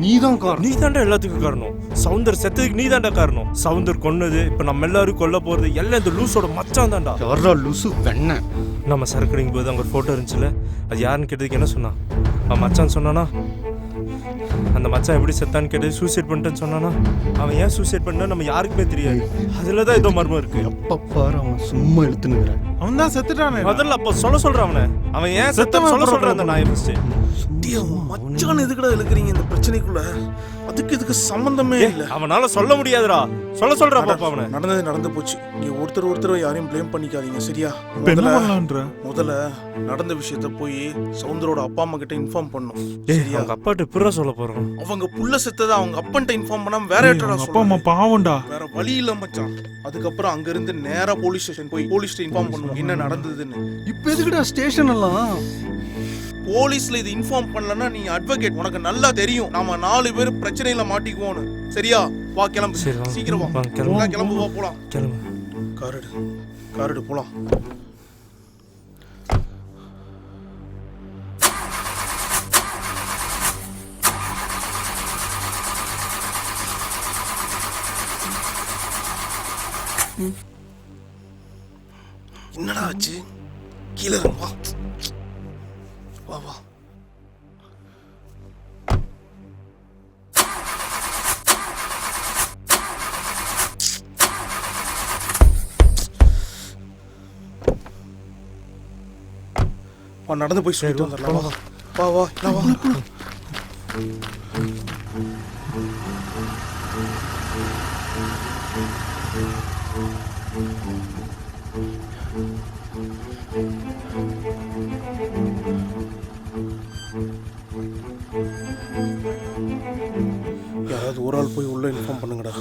நீ தான் காரணம். நீ தாண்டா எல்லாத்துக்கும் காரணம். சவுந்தர் செத்ததுக்கு நீ தாண்டா காரணம். சவுந்தர் கொன்னது, இப்ப நம்ம எல்லாரும் கொல்ல போறது எல்லாம் இந்த லூஸோட மச்சான் தான்டா. யாரா லூசு வெண்ண? நம்ம சரக்கு போது அங்க ஒரு போட்டோ இருந்துச்சுல, அது யாருன்னு கேட்டதுக்கு என்ன சொன்னான்? அவன் மச்சான் சொன்னானா? அந்த மச்சான் எப்படி செத்தான்னு கேட்டு சூசைட் பண்ணிட்டேன்னு சொன்னானா? அவன் ஏன் சூசைட் பண்ணா நம்ம யாருக்குமே தெரியாது. அதுலதான் ஏதோ மர்மம் இருக்கு. எப்ப பாரு அவன் சும்மா இழுத்துனுக்குறான். அவன் தான் செத்துட்டானே. முதல்ல அப்ப சொல்ல அவனை. அவன் ஏன் செத்தவன் சொல்ல அந்த நாயை ஃபர்ஸ்ட். மச்சான் எதுக்குடா இழுக்கிறீங்க இந்த பிரச்சனைக்குள்ள? அதுக்கு இதுக்கு சம்பந்தமே இல்ல. அவனால சொல்ல முடியாதுடா. சொல்றா பாப்பா அவனை. நடந்தது நடந்து போச்சு. நீங்க ஒருத்தர் யாரையும் ப்ளேம் பண்ணிக்காதீங்க சரியா? என்ன பண்ணலாம்ன்ற? முதல்ல நடந்த விஷயத்த போய் சவுந்தரோட அப்பா அம்மா கிட்ட இன்ஃபார்ம் பண்ணும். டேய் அவங்க அப்பாட்ட எப்பறா சொல்ல போறோம்? அவங்க புள்ள செத்தத அவங்க அப்பன்ட்ட இன்ஃபார்ம் பண்ணாம வேற யார்ட்டடா அப்பா அம்மா பாவம்டா. வேற வழி இல்ல மச்சான். அதுக்கப்புறம் அங்க இருந்து நேரா போலீஸ் ஸ்டேஷன் போய் போலீஸ்ட்ட இன்ஃபார்ம் பண்ணுவோம் என்ன நடந்ததுன்னு. இப்ப எதுக்குடா ஸ்டேஷன் எல்லாம்? போலீஸ்ல இது இன்ஃபார்ம் பண்ணலன்னா நீ அட்வொகேட், உனக்கு நல்லா தெரியும் நாம 4 பேர் பிரச்சனையில மாட்டிக்குவோன்னு. சரியா? வா கிளம்பு. சீக்கிரம் வா. கிளம்பு வா போலாம். கிளம்பு. காரடு போலாம். என்னடா ஆச்சு? கீழே இறங்கு வா. வா வா. நடந்து போய் சொல்லிட்டு வந்துடலாம். வா வா வா வா. யாராவது ஒரு ஆள் போய் உள்ள இன்ஃபார்ம் பண்ணுங்கடா.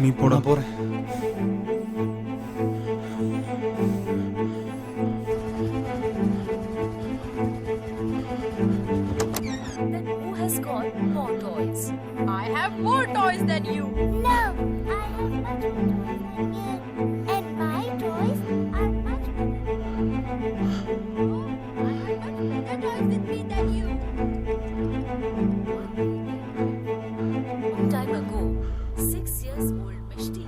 நீ போடா. போறேன். Then who has got more toys? I have more toys than you. No, I have much more toys than you. And my toys are much better. Oh, I have much bigger toys with me than you. Long time ago, 6 years old Mishti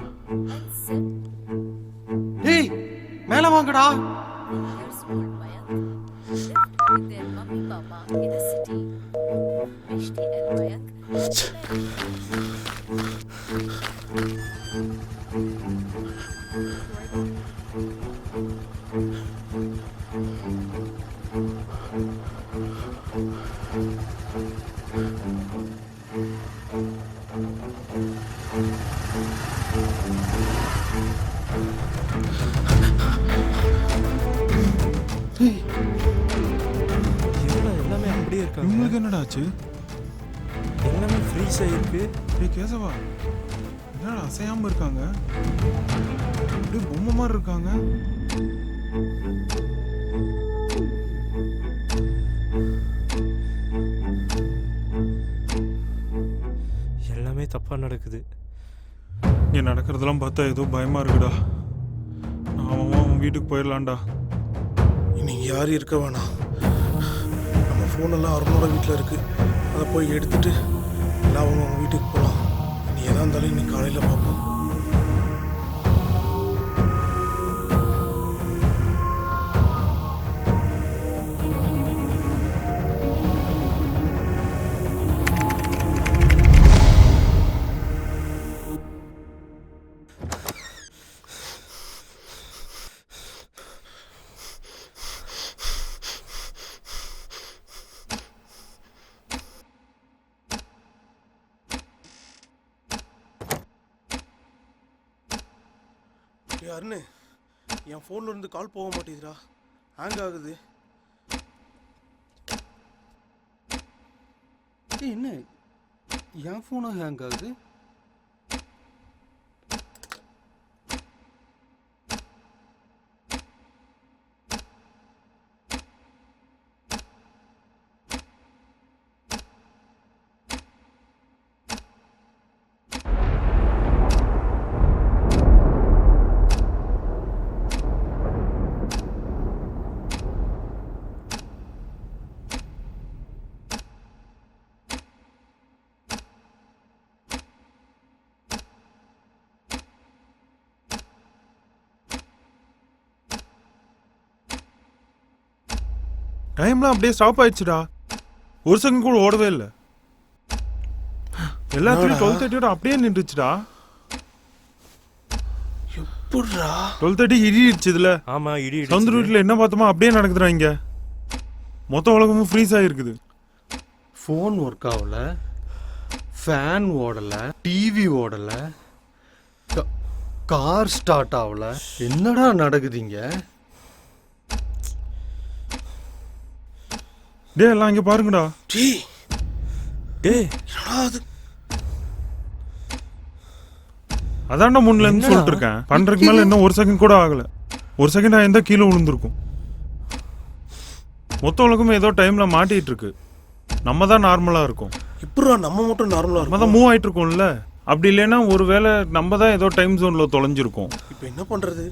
and 7 டேய் மேல வாங்கடா. years old Mayank lived with their mummy papa in a city. Mishti and Mayank எல்லாமே அப்படியே இருக்காங்க. இவங்களுக்கு என்னடா ஆச்சு? எல்லாமே ஃப்ரீஸ் ஆகிருக்கு. டேய் கேசவா, என்னடா அசையாம இருக்காங்க? அப்படியே பொம்மை மாதிரி இருக்காங்க. எல்லாமே தப்பாக நடக்குது. இங்கே நடக்கிறதெல்லாம் பார்த்தா ஏதோ பயமா இருக்குடா. அவன் வீட்டுக்கு போயிடலான்டா. இன்னைக்கு யாரும் இருக்க வேணாம். நம்ம ஃபோனெல்லாம் அருணோட வீட்டில் இருக்கு. அதை போய் எடுத்துட்டு எல்லாம் அவங்க வீட்டுக்கு போகலாம். நீ எதா இருந்தாலும் இன்னைக்கு காலையில் பார்ப்போம். அருண், என் ஃபோன்ல இருந்து கால் போக மாட்டேங்குதுடா. ஹேங் ஆகுது. என்ன என் ஃபோனும் ஹேங் ஆகுது? டைம்லாம் அப்படியே ஸ்டாப் ஆயிடுச்சுடா. ஒரு செகண்ட் கூட ஓடவே இல்லை. எல்லாத்துலயும் 12:30 அப்படியே நின்றுச்சுடா. 12:30 இடிடுச்சு இதுல. ஆமா, இடி சவுந்தர் வீட்டில் என்ன பார்த்தோமா அப்படியே நடக்குதுடா. இங்க மொத்த உலகமும் ஃப்ரீஸ் ஆகிருக்குது. ஃபோன் ஒர்க் ஆகல, ஃபேன் ஓடல, டிவி ஓடல, கார் ஸ்டார்ட் ஆகல. என்னடா நடக்குதுங்க? டே எல்லாம் இங்க பாருங்கடா. டேய் அதான்டா முன்ல இருந்து சொல்லிட்டு இருக்கேன். பண்றதுக்கு மேல இன்னும் ஒரு செகண்ட் கூட ஆகல. ஒரு செகண்ட் ஆயிருந்தா கீழே விழுந்திருக்கும். மொத்த உலகமும் ஏதோ டைம்ல மாட்டிட்டு இருக்கு. நம்ம தான் நார்மலா இருக்கும். இப்போ நம்ம மட்டும் நார்மலா நம்ம தான் மூவ் ஆயிட்டு இருக்கோம்ல. அப்படி இல்லைன்னா ஒருவேளை நம்ம தான் ஏதோ டைம் ஜோன்ல தொலைஞ்சிருக்கோம். இப்போ என்ன பண்றது?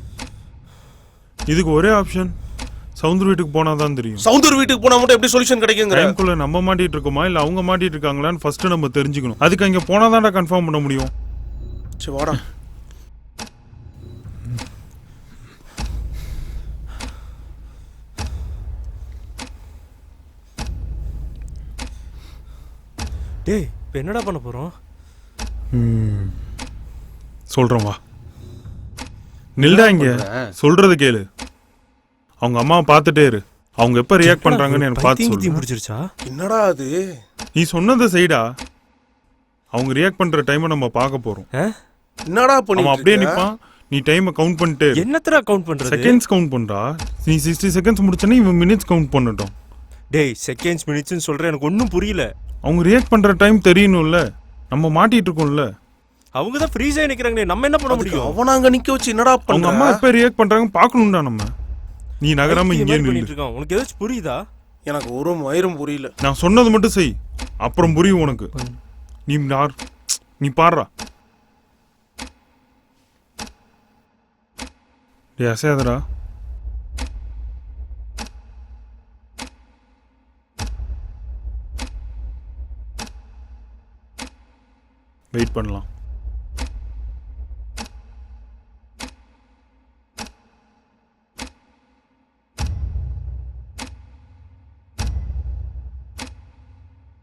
இதுக்கு ஒரே ஆப்ஷன், சவுந்தர் வீட்டுக்கு போனா தான் தெரியும். சவுந்தர் வீட்டுக்கு போனா மட்டும் எப்படி சொல்யூஷன் கிடைக்குங்க? டைம்குள்ள நம்ம மாட்டிட்டு இருக்கோமா இல்ல அவங்க மாட்டிட்டு இருக்காங்களான்னு ஃபர்ஸ்ட் நம்ம தெரிஞ்சுக்கணும். அதுக்கு அங்க போனா தான்டா கன்ஃபார்ம் பண்ண முடியும். சரி வாடா. டேய் இப்போ என்னடா பண்ண போறோம்? சொல்றேன் வா. நில்டா இங்க. சொல்றது கேளு. அவங்க அம்மாவை பார்த்துட்டே இரு. அவங்க எப்ப ரியாக்ட் பண்றாங்கன்னு எனக்கு பார்த்து சொல்லு. முடிச்சிருச்சா? என்னடா அது? நீ சொன்னதை செய்டா. அவங்க ரியாக்ட் பண்ற டைமை நம்ம பார்க்க போறோம். என்னடா பண்ணி? அவன் அப்படியே நிப்பான். நீ டைமை கவுண்ட் பண்ணிட்டே இரு. என்னத்தடா கவுண்ட் பண்றது? செகண்ட்ஸ் கவுண்ட் பண்றா. நீ 60 செகண்ட்ஸ் முடிச்சனே இவன் மினிட்ஸ் கவுண்ட் பண்ணட்டும். டேய் செகண்ட்ஸ் மினிட்ஸ்னு சொல்றேன், எனக்கு ஒன்றும் புரியல. அவங்க ரியாக்ட் பண்ற டைம் தெரியணும்ல. நம்ம மாட்டிட்டு இருக்கோம்ல. அவங்க தான் ஃப்ரீஸ் ஆகி நிக்கிறாங்க. நம்ம என்ன பண்ண முடியும்? அவன அங்க நிக்க வச்சு என்னடா பண்ற? அவங்க அம்மா எப்ப ரியாக்ட் பண்றாங்க பார்க்கணும்டா நம்ம. நீ நகராம இங்கே பண்ணிட்டு இருக்க. உனக்கு ஏதாச்சும் புரியுதா? எனக்கு ஒரு மயிரும் புரியல. நான் சொன்னது மட்டும் செய், அப்புறம் புரியும் உனக்கு. நீ பாடுறா. டேய் அசையாதடா. வெயிட் பண்ணலாம்.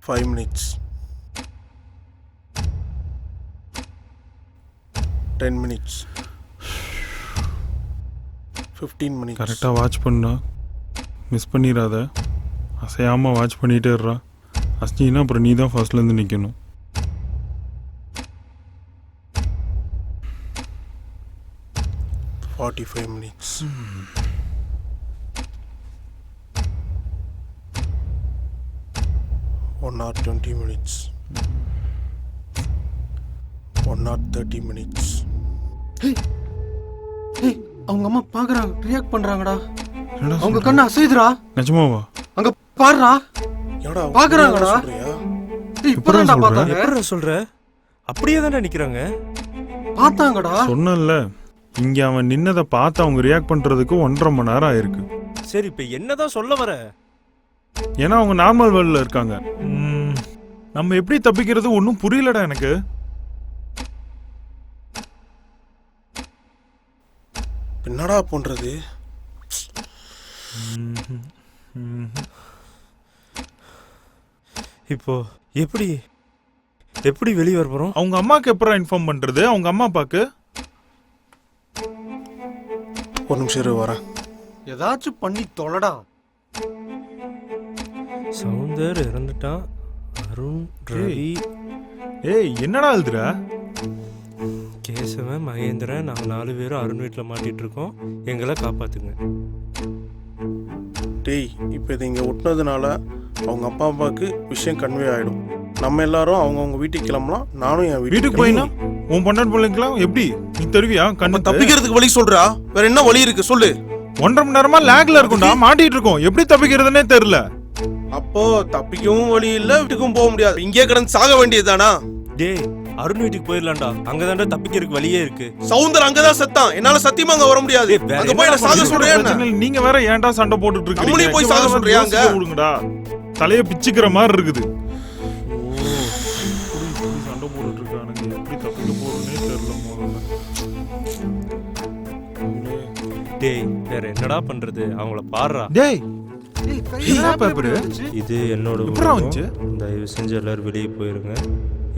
Five minutes. 10 minutes. 15 minutes. கரெக்டாக வாட்ச் பண்ணா. மிஸ் பண்ணிடாத. அசையாமல் வாட்ச் பண்ணிகிட்டே இருறா. அஸ்டினா அப்புறம் நீ தான் ஃபர்ஸ்ட்லேருந்து நிற்கணும். Hmm. 45 minutes. 1 hour 20 minutes. 1 hour 30 minutes. அவங்க அம்மா பாக்குறாங்க, ரியாக்ட் பண்றாங்கடா. என்னடா அவங்க சொல்ற? கண்ணு அசைதுடா. நிஜமாவா? அங்க பாருடா, என்னடா பாக்குறாங்கடா. சொல்றியா? இப்பதான்டா சொல்ற? பார்த்தாங்க. எப்படி சொல்ற? அப்படியே தானே நிக்கிறாங்க. பார்த்தாங்கடா. சொன்னல, இங்க அவன் நின்னதை பார்த்து அவங்க ரியாக்ட் பண்றதுக்கு 1.5 மணி நேரம் ஆயிருக்கு. சரி இப்ப என்னதான் சொல்ல வர? ஏன்னா அவங்க நார்மல் வேர்ல்ட்ல இருக்காங்க. நம்ம எப்படி தப்பிக்கிறது ஒன்றும் புரியலடா எனக்கு. என்னடா பண்றது? இப்போ எப்படி எப்படி வெளியே வர போறோம்? அவங்க அம்மாக்கு எப்பறம் இன்ஃபார்ம் பண்றது? அவங்க அம்மா அப்பாக்கு? ஒரு நிமிஷம் இரு, வரேன். ஏதாச்சும் பண்ணி தொலைடா. சவுந்தர் இறந்துட்டான். அருண், ரவி, ஏய் என்னடா எழுதுற? கேசவன், மகேந்திரன், நாங்கள் 4 பேரும் அருண் வீட்டில் மாட்டிட்டு இருக்கோம். எங்களை காப்பாத்துங்க. டேய், இப்போ இதை இங்கே ஒட்டினதுனால அவங்க அப்பா அம்மாவுக்கு விஷயம் கன்வே ஆகிடும். நம்ம எல்லாரும் அவங்கவுங்க வீட்டுக்கு கிளம்பலாம். நானும் என் வீட்டுக்கு போயினா உன் பொண்டாட்டி பிள்ளைங்களாம் எப்படி நீ தருவியா? கண்ணு தப்பிக்கிறதுக்கு வழி சொல்றா? வேற என்ன வழி இருக்கு சொல்லு. 1.5 மணி நேரமா லேக்ல இருக்கும்டா, மாட்டிட்டு இருக்கோம். எப்படி தப்பிக்கிறதுனே தெரியல. அப்போ தப்பிக்கவும் வழி இல்ல, வீட்டுக்கும் போக முடியாது. இங்கே கிடந்து சாக வேண்டியதுதானா? டேய், அருண் வீட்டுக்கு போயிடலாம்டா. அங்கதான்டா தப்பிக்கிறதுக்கு வழியே இருக்கு. சவுந்தர் அங்கதான் செத்தான். என்னால சத்தியமா அங்க வர முடியாது. அங்க போய் நான் சாக சொல்றியா? நீங்க வேற ஏன்டா சண்டை போட்டுட்டு இருக்கீங்க? நம்மளே போய் சாக சொல்றியா? அங்க விடுங்கடா, தலைய பிச்சுக்கிற மாதிரி இருக்குது. சண்டை போட்டுட்டு இருக்கானுங்க, எப்படி தப்பிக்க போறதுனே தெரியல. டேய், வேற என்னடா பண்றது? அவங்கள பாருடா. டேய், இது என்னோட ஊரு. தயவு செஞ்சு எல்லாரும் வெளியே போயிருங்க.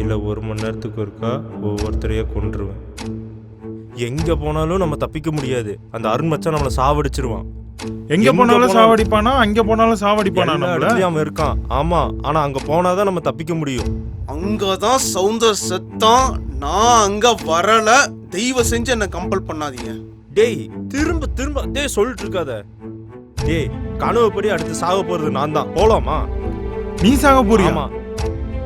இல்லை 1 மணி நேரத்துக்கு ஒருக்கா ஒவ்வொருத்தரையா கொன்றுவேன். எங்க போனாலும் நம்ம தப்பிக்க முடியாது. அந்த அருண் மச்சான் நம்மளை சாவடிச்சிருவான். எங்க போனாலும் சாவடிப்பானா? அங்க போனாலும் சாவடிப்பானா? அவன் இருக்கான். ஆமா, ஆனா அங்க போனாதான் நம்ம தப்பிக்க முடியும். அங்கதான் சவுந்தர் செத்தான். நான் அங்க வரல. தெய்வ செஞ்சு என்ன கம்பல் பண்ணாதீங்க. டேய், திரும்ப திரும்ப டேய் சொல்லிட்டு இருக்காத. டேய், கனவுப்படி அடுத்து சாக போறது நான் தான். போலாமா? நீ சாக போறியா?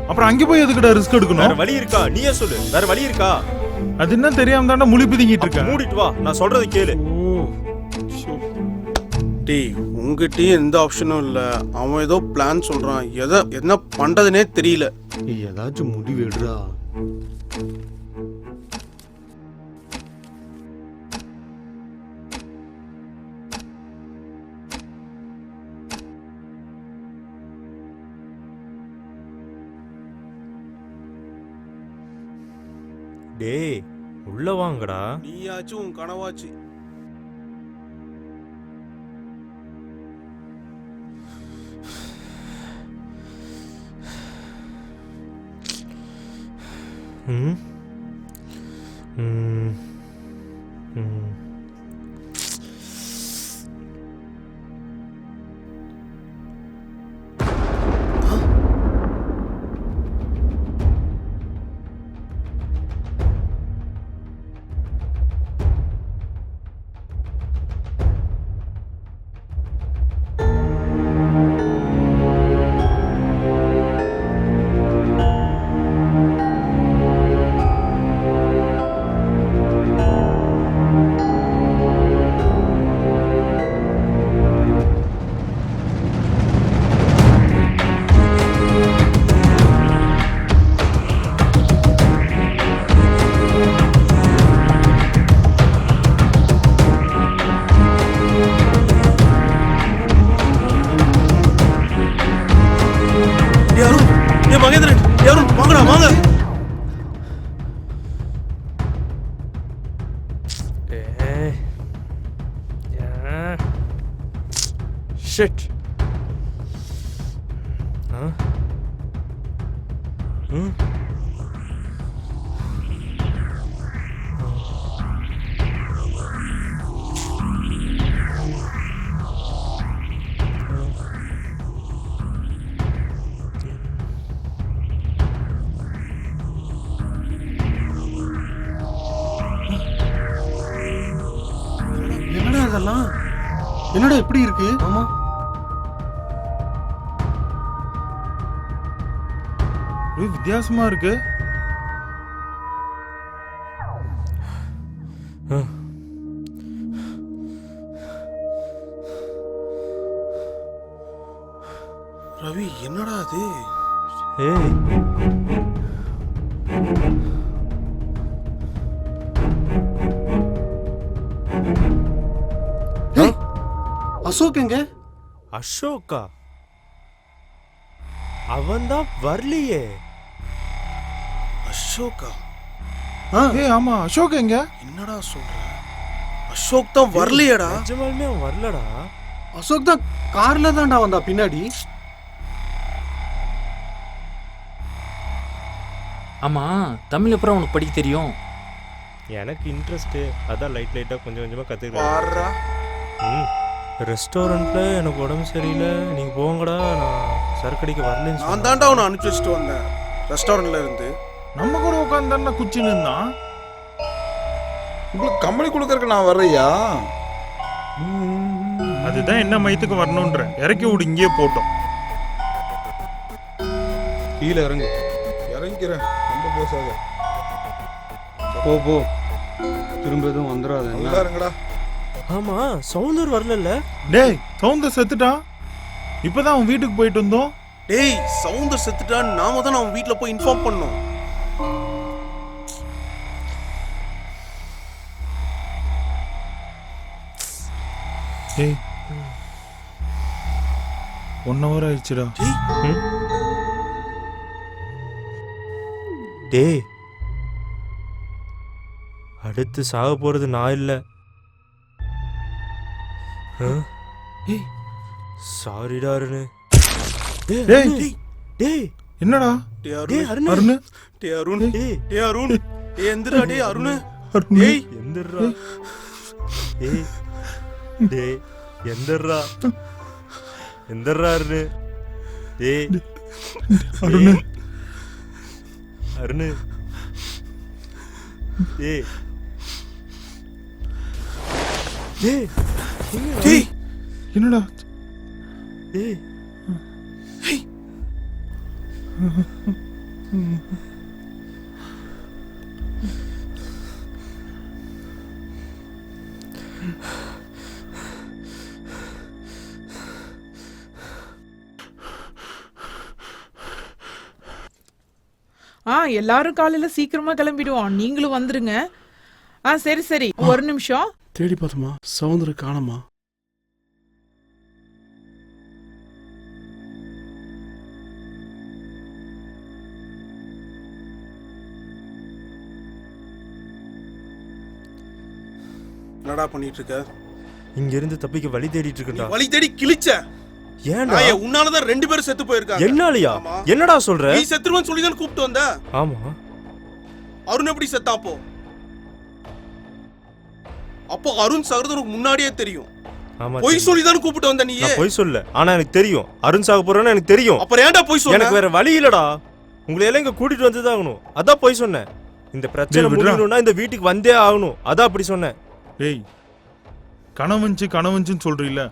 அப்புறம் அங்க போய் எதுக்குடா ரிஸ்க் எடுக்கணும்? வேற வழி இருக்கா? நீயே சொல்லு. வேற வழி இருக்கா? அது என்ன தெரியாம தான்டா முழி பிதிங்கிட்டு இருக்க. மூடிட்டு வா, நான் சொல்றது கேளு. டேய், உங்ககிட்டயும் எந்த ஆப்ஷனும் இல்ல. அவன் ஏதோ பிளான் சொல்றான். என்ன பண்றதுனே தெரியல. ஏதாச்சும் முடிவு எடுறா. டேய், உள்ள வாங்கடா. நீயாச்சும் உன் கனவாச்சு. ம் ம் ம் மகேந்திரன், யாரும் வாங்கடா, வாங்க. ஷிட். என்னடா இதெல்லாம்? என்னடா இப்படி இருக்கு? ஆமா, இது வித்தியாசமா இருக்கு. ரவி என்னடா அது? ஏய் அசோக் எங்க? அசோக்கா? அவன் தான் வரலையே. அசோக்கா? ஏய் ஆமா, அசோக் எங்க? என்னடா சொல்ற? அசோக் தான் வரலையேடா. நிஜமாலுமே அவன் வரலடா. அசோக் தான் கார்ல தான்டா வந்தா பின்னாடி. ஆமா, தமிழ் அப்புறம் உனக்கு படிக்க தெரியும்? எனக்கு இன்ட்ரெஸ்ட்டு, அதான் லைட்டாக கொஞ்சம் கொஞ்சமாக கற்றுக்கிறேன். பாருடா. ரெஸ்டாரண்ட்டில் எனக்கு உடம்பு சரியில்லை, நீங்கள் போங்கடா, நான் சரக்கடிக்க வரலன்னு நான் தான்டா அவனை அனுப்பிச்சு வச்சுட்டு வந்தேன் ரெஸ்டாரண்ட்ல இருந்து. நம்ம கூட உட்காந்து குச்சி நின்றான். உங்களுக்கு கம்பெனி கொடுக்கறதுக்கு நான் வர்றையா? அதுதான் என்ன மயத்துக்கு வரணுன்ற. இறக்கி விடு, இங்கேயே போட்டோம். கீழே இறங்கு. இறங்கிக்கிறேன், ரொம்ப பேசாத. போ போ, திரும்ப எதுவும் வந்துடாது. நல்லா இருங்கடா. ஆமா, சவுந்தர் வரல. டேய், சவுந்தர் செத்துட்டான். இப்பதான் அவன் வீட்டுக்கு போயிட்டு வந்தோம். டேய், சவுந்தர் செத்துட்டான்னு நாம தான் அவன் வீட்டுல போய் இன்ஃபார்ம் பண்ணோம். டேய், 1 hour ஆயிடுச்சுடா. டேய், அடுத்து சாக போறது நான் இல்லை. சாரிடா அருண். டேய் டேய் என்னடா? டேய் அருண், டேய் அருண், டேய் அருண், டேய் எந்திரா, டேய் அருண், டேய் எந்திரா, டேய் டேய் எந்திரா, எந்திரா அருண், டேய் அருண், அருண், டேய் டேய் டேய் என்னடா? டேய் எல்லாரும் காலையில சீக்கிரமா கிளம்பிடுவோம். நீங்களும் வந்துருங்க. சரி சரி, ஒரு நிமிஷம். தேடி பார்த்தோமா, சவுந்தர் காணோமா? என்னடா பண்ணிட்டு இருக்க? இங்க இருந்து தப்பிக்க வழி தேடிட்டு இருக்கேன்டா. வழி தேடி கிழிச்ச. ஏன்டா? உன்னாலதான் 2 பேரும் செத்து போயிருக்காங்க. என்னாலயா? என்னடா சொல்ற? நீ செத்துருவன்னு சொல்லி தான் கூப்பிட்டு வந்த. ஆமா. அருண் எப்படி செத்தா அப்போ? அப்போ அருண் சகோதரனுக்கு முன்னாடியே தெரியும். ஆமா. பொய் சொல்லி தான் கூப்பிட்டு வந்த நீ. நான் பொய் சொல்ல, ஆனா எனக்கு தெரியும் அருண் சாக போறேன்னு எனக்கு தெரியும். அப்புறம் ஏன்டா பொய் சொன்ன? எனக்கு வேற வழி இல்லடா. உங்களை எல்லாம் இங்க கூட்டிட்டு வந்து தான் ஆகணும். அதான் பொய் சொன்னேன். இந்த பிரச்சனை முடியணும்னா இந்த வீட்டுக்கு வந்தே ஆகணும். அதான் அப்படி சொன்னேன். டேய், கனவுன்னு சொல்றீல்ல?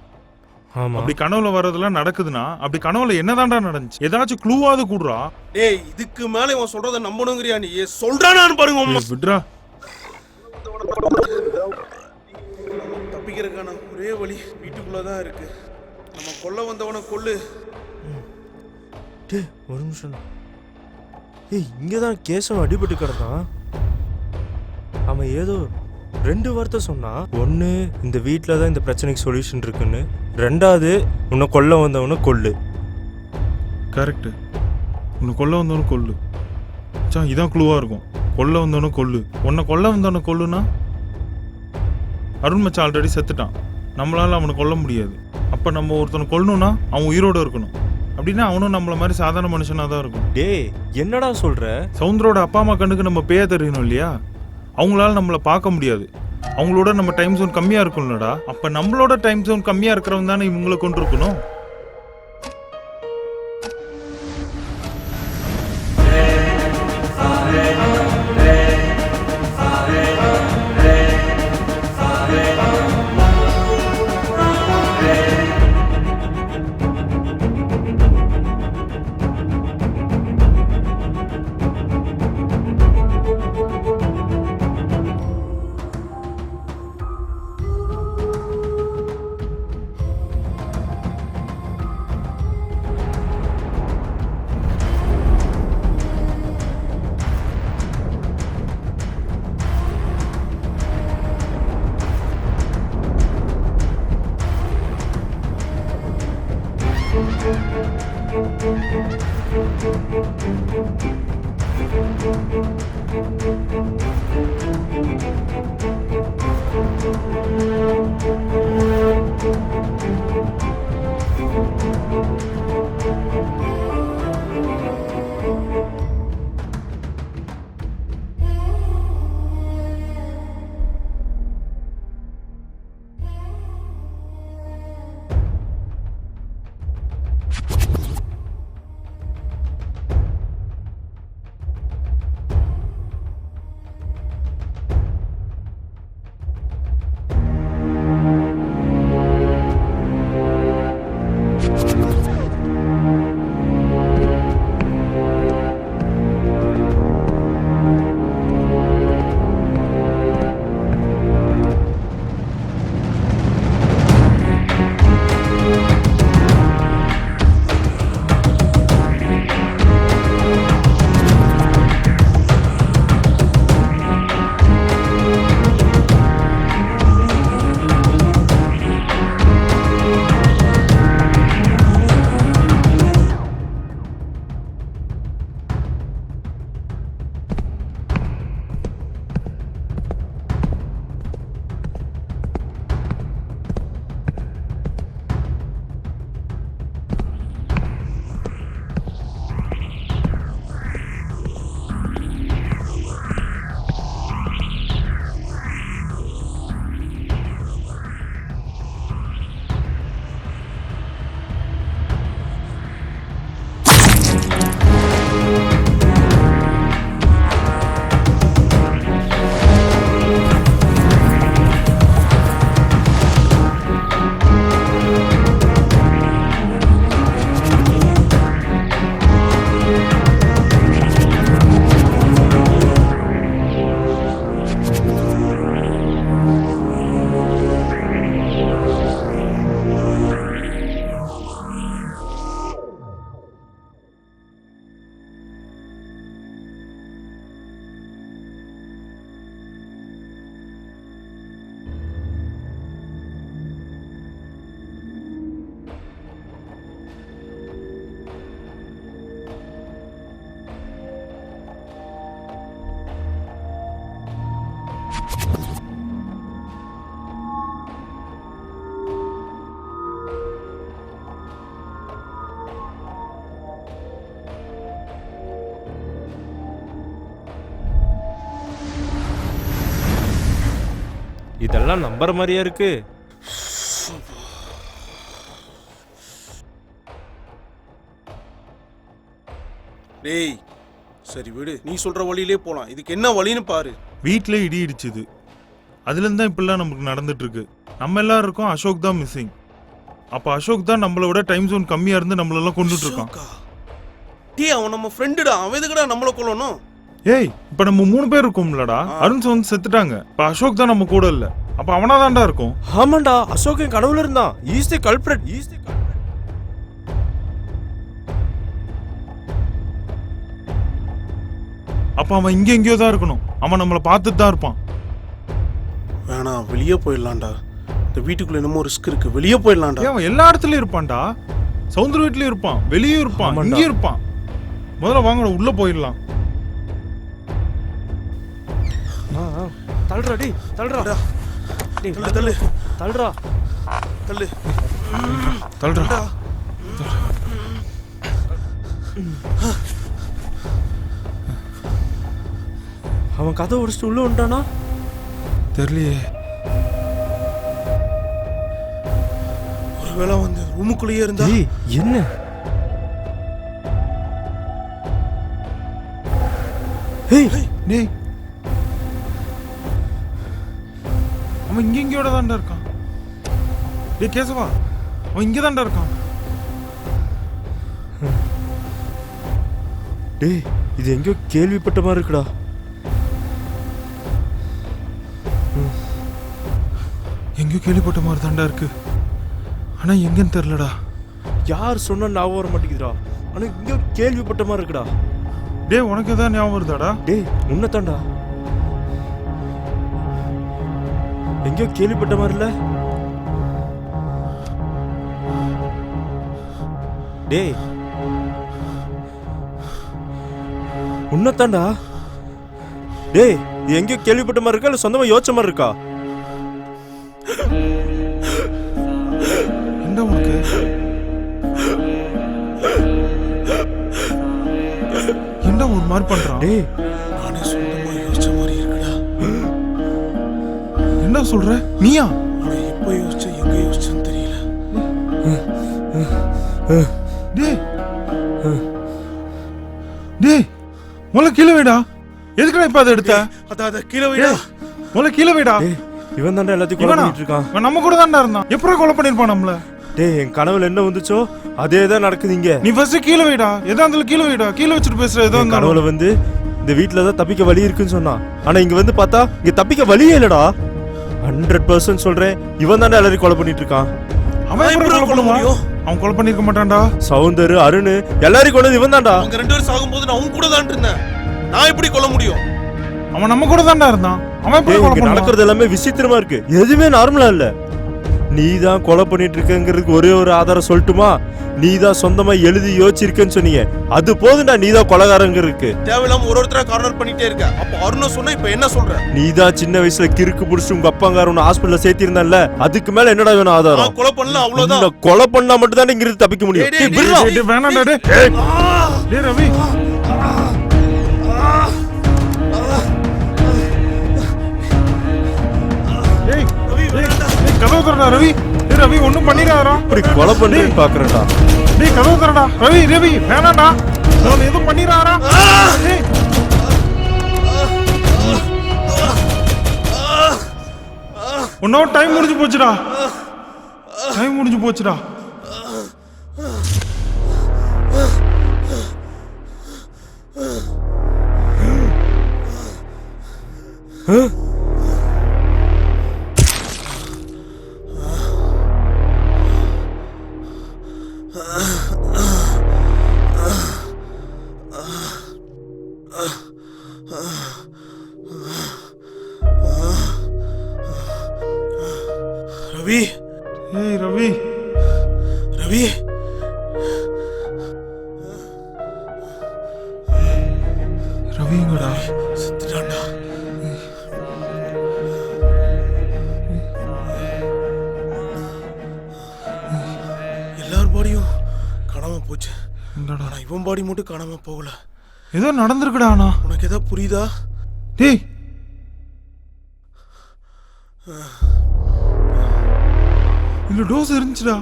ஆமா. அப்படி கனவுல வர்றதெல்லாம் நடக்குதுன்னா அப்படி கனவுல என்னதான்டா நடந்துச்சு? ஏதாச்சும் க்ளூவாவது கூடுறா. டேய், இதுக்கு மேல இவன் சொல்றத நம்பணுங்கறியா நீ? சொல்றானான்னு பாருங்க அம்மா. விட்றா. தப்பிக்கிறதுக்கான ஒரே வழி வீட்டுக்குள்ளதான் இருக்கு. நம்ம கொல்ல வந்தவனை கொல்லு. டேய், ஒரு நிமிஷம். ஏய், இங்கதான் கேசவன் அடிபட்டு கிடந்தான். அவன் ஏதோ 2 வார்த்தை சொன்னா. ஒன்று, இந்த வீட்டில் தான் இந்த பிரச்சனைக்கு சொல்யூஷன் இருக்குன்னு. 2வது, உன்னை கொல்ல வந்தவனை கொல்லு. கரெக்டு. உன்னை கொல்ல வந்தவனு கொல்லு. இதான் க்ளூவா இருக்கும். கொல்ல வந்தவனு கொல்லு. உன்னை கொல்ல வந்தவனை கொல்லுனா அருண் மச்சான் ஆல்ரெடி செத்துட்டான். நம்மளால அவனை கொல்ல முடியாது. அப்போ நம்ம ஒருத்தனை கொல்லணும்னா அவன் உயிரோடு இருக்கணும். அப்படின்னா அவனும் நம்மள மாதிரி சாதாரண மனுஷனாக தான் இருக்கும். டேய், என்னடா சொல்ற? சவுந்தரோட அப்பா அம்மா கண்ணுக்கு நம்ம பேய தெரியணும் இல்லையா? அவங்களால நம்மளை பார்க்க முடியாது. அவங்களோட நம்ம டைம் ஜோன் கம்மியாக இருக்கும்லடா. அப்போ நம்மளோட டைம் ஜோன் கம்மியாக இருக்கிறவங்க தானே இவங்களை கொண்டு இருக்கணும். இதெல்லாம் நம்புற மாதிரியா இருக்கு. டேய் சரி விடு, நீ சொல்ற வழியிலே போலாம். இதுக்கு என்ன வழின்னு பாரு. வீட்டிலே இடி இடிச்சுது, அதுலேருந்து தான் இப்படிலாம் நமக்கு நடந்துட்டு இருக்கு. நம்ம எல்லாரும் இருக்கோம், அசோக் தான் மிஸ்ஸிங். அப்போ அசோக் தான் நம்மளை விட டைம் ஜோன் கம்மியா இருந்து நம்மளெல்லாம் கொண்டுட்டு இருக்கான். டேய் அவன் நம்ம ஃப்ரெண்டுடா, அவன் எதுக்குடா நம்மள கொல்லணும்? ஏய் இப்போ நம்ம 3 பேர் இருக்கோம்லடா. அருண் வந்து செத்துட்டாங்க, இப்போ அசோக் தான் நம்ம கூட இல்ல. அப்ப அவனாதான்டா இருக்கும். ஆமாண்டா, அசோக் என் கனவுல இருந்தான். Is the culprit. அப்ப அவன் இங்க எங்கேயோ தான் இருக்கணும். அவன் நம்மளை பார்த்துட்டு தான் இருப்பான். வேணாம், வெளியே போயிடலாம்டா. இந்த வீட்டுக்குள்ள என்னமோ ரிஸ்க் இருக்கு, வெளியே போயிடலாம்டா. அவன் எல்லா இடத்துலயும் இருப்பான்டா. சவுந்தர் வீட்லயும் இருப்பான், வெளியும் இருப்பான், இங்கேயும் இருப்பான். முதல்ல வாங்க உள்ள போயிடலாம். தள்ளுறா டேய், தள்ளுறா டேய், தள்ளு தள்ளுறா தள்ளு தள்ளுறா. அவன் கதை உடைச்சிட்டு உள்ள வந்துட்டானா தெரியலையே. ஒருவேளை வந்து ரூமுக்குள்ளேயே இருந்தா. என்ன டேய் அவன் இங்க எங்கேயோட தான்டா இருக்கான். டேய் கேசவா, அவன் இங்க தான்டா இருக்கான். டேய் இது எங்கேயோ கேள்விப்பட்ட மாதிரி இருக்குடா. எங்கேயோ கேள்விப்பட்ட மாதிரி தான்டா இருக்கு, ஆனா எங்கன்னு தெரியலடா. யார் சொன்னா ஞாபகம் வர மாட்டேங்குதுடா, ஆனா எங்கேயோ கேள்விப்பட்ட மாதிரி இருக்குடா. டேய் உனக்கு எதாவது ஞாபகம் வருதாடா? டேய் உன்னதான்டா, எங்கேயோ கேள்விப்பட்ட மாதிரி இல்ல. டேய் உன்னதான்டா. டேய் இது எங்கேயோ கேள்விப்பட்ட மாதிரி இருக்கா இல்லை சொந்தமாக யோசிச்ச மாதிரி இருக்கா? என்ன உனக்கு? என்ன ஒரு மாதிரி பண்றான்? டேய் நானே சொந்தமா யோசிச்ச மாதிரி இருக்குடா. என்ன சொல்ற? நீயா? ஆனா எப்ப யோசிச்ச எங்க யோசிச்சேன்னு தெரியல. டேய் டேய் முதல்ல கீழே வைடா. எதுக்குடா இப்ப அதை எடுத்த? அத கீழே வைடா. முதல்ல கீழே வைடா. இவன் தாண்டா எல்லாத்தையும் கொலை பண்ணிட்டு இருக்கான். இவன் நம்ம கூட தான்டா இருந்தான். எப்பறம் கொலை பண்ணிருப்பான் நம்மள? டேய் என் கனவுல என்ன வந்துச்சோ அதே தான் நடக்குது இங்க. நீ ஃபர்ஸ்ட் கீழே வைடா. எதா இருந்தாலும் கீழே வைடா. கீழே வச்சுட்டு பேசுற. எதா இருந்தாலும் கனவுல வந்து இந்த வீட்ல தான் தப்பிக்க வழி இருக்குன்னு சொன்னான். ஆனா இங்க வந்து பார்த்தா இங்க தப்பிக்க வழியே இல்லடா. 100% சொல்றேன், இவன் தாண்டா எல்லாரையும் கொலை பண்ணிட்டு இருக்கான். அவன் எப்படி கொலை பண்ணுவான்? அவன் கொலை பண்ணிருக்க மாட்டான்டா. சௌந்தர், அருண் எல்லாரையும் கொண்டது இவன் தான்டா. அவங்க ரெண்டு பேரும் சாகும்போது நான் அவங்க கூட தான் இருந்தேன். நான் எப்படி கொல்ல முடியும்? அவன் நம்ம கூட தான்டா இருந்தான். அவன் எப்படி கொலை பண்ணுவான்? நடக்கிறது எல்லாமே விசித்திரமா இருக்கு. எதுவுமே நார்மலா இல்ல. நீ தான் கொலை பண்ணிட்டு இருக்கங்கிறதுக்கு ஒரே ஒரு ஆதாரம் சொல்லட்டுமா? நீ தான் சொந்தமா எழுதி யோசிச்சிருக்கன்னு சொன்னீங்க. அது போதுண்டா நீ தான் கொலைகாரங்கிறதுக்கு. தேவையில்லாம ஒருத்தரா கார்னர் பண்ணிட்டே இருக்க. அப்ப அருண சொன்னா இப்ப என்ன சொல்ற? நீ தான் சின்ன வயசுல கிறுக்கு புடிச்சு உங்க அப்பாங்கார உன்னை ஹாஸ்பிட்டல்ல சேர்த்திருந்தான்ல, அதுக்கு மேல என்னடா வேணும் ஆதாரம்? நான் கொலை பண்ணல அவ்வளவுதான். உன்னை கொலை பண்ணா மட்டும் தான் இங்கிருந்து தப்பிக்க முடியும். டேய் வேணாம்டா டேய். டேய் ரவி. கதவு தரடா ரவி. டேய் ரவி ஒண்ணும் பண்ணிராதடா. இப்படி கொலை பண்ணி பாக்குறடா. டேய் கதவு தரடா ரவி. ரவி வேணாம்டா. நான் எதுவும் பண்ணிராதடா. டேய் உன்னோட டைம் முடிஞ்சு போச்சுடா. டைம் முடிஞ்சு போச்சுடா. ரவி. ஏய் ரவி. ரவி. ரவிங்கடா செத்துட்டான்டா. எல்லார் பாடியும் காணாம போச்சு. ஆனா இவன் பாடி மட்டும் காணாம போகல. ஏதோ நடந்திருக்குடா. ஆனா உனக்கு ஏதோ புரியுதா? டேய் இந்த டோஸ் இருந்துச்சுடா.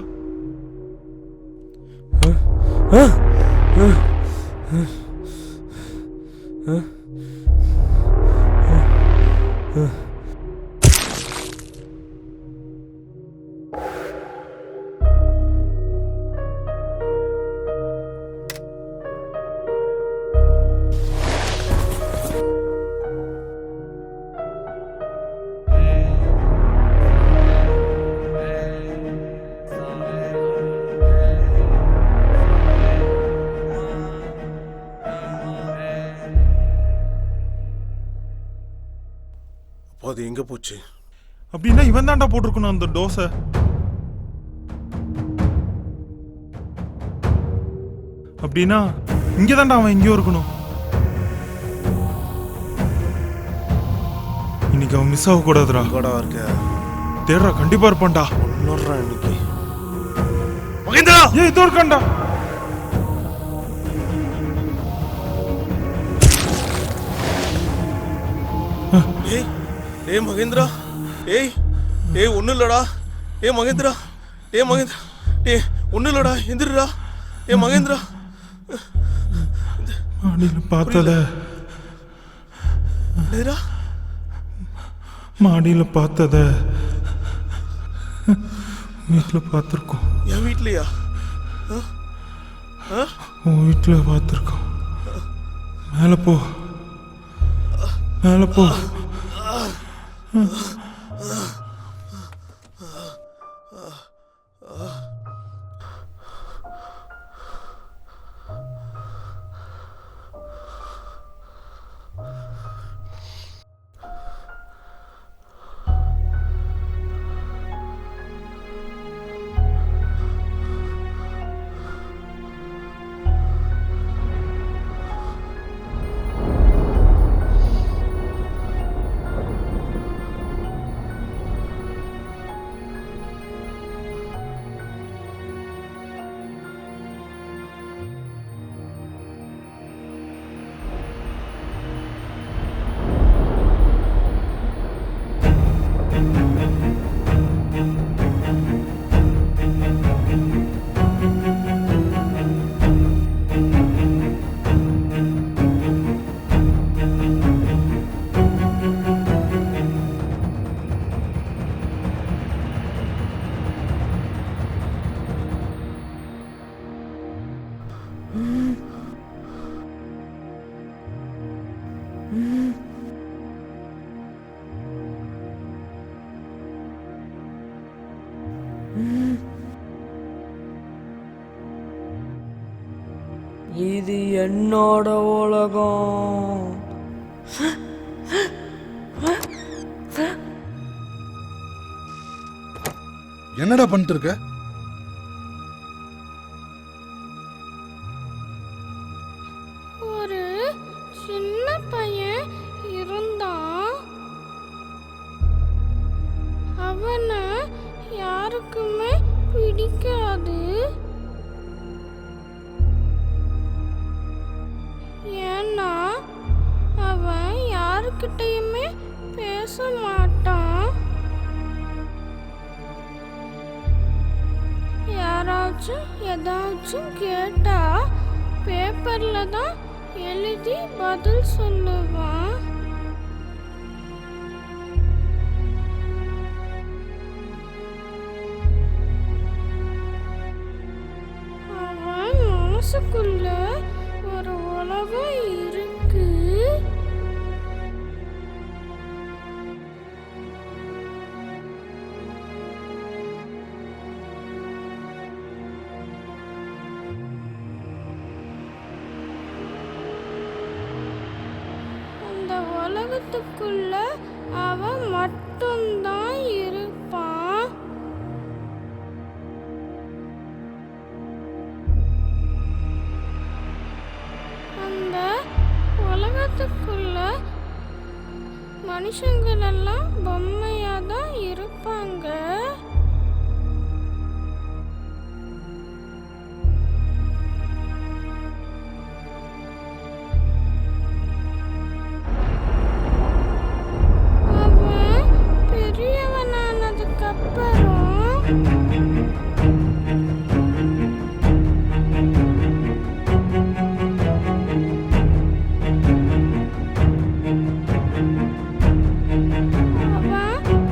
அது எங்க போச்சு? அப்படின்னா இவன் தான்டா போட்டிருக்கணும் அந்த டோஸை. அப்படின்னா இங்க தான்டா அவன் எங்கேயோ இருக்கணும். இன்னைக்கு அவன் மிஸ் ஆக கூடாதுடா. இருக்க தேடுறா, கண்டிப்பா இருப்பான்டா. இன்னைக்கு மகேந்திரா ஏய் இதோ இருக்கான்டா. ஏய் ஏய் மகேந்திரா. ஏய் ஏய் ஒண்ணு இல்லடா. ஏய் மகேந்திரா. ஏய் மகேந்திரா. ஏய் ஒண்ணு இல்லடா. எந்திரடா. ஏய் மகேந்திரா. மாடியில பார்த்தத. என்னடா? மாடியில பார்த்தத வீட்டுல பார்த்திருக்கோம். என் வீட்லயா? உன் வீட்டுல பார்த்திருக்கோம். மேல போ, மேல போ. என்னோட உலகம். என்னடா பண்ணிட்டு இருக்க? ஒரு சின்ன பையன் இருந்தான். அவனை யாருக்குமே பிடிக்காது. ஏன்னா அவன் யாருக்கிட்டையுமே பேச மாட்டான். யாராச்சும் ஏதாச்சும் கேட்டா பேப்பர்ல தான் எழுதி பதில் சொல்லுவான். அவன் மனசுக்குள்ள ஒரு உலகம் இருக்கு. அந்த உலகத்துக்குள்ள அவன் மட்டும்தான் இருப்பான். அந்த உலகத்துக்குள்ள மனுஷங்கள் எல்லாம் பொம்மையா தான் இருப்பாங்க. அவன் பெரியவனானதுக்கு அப்புறம்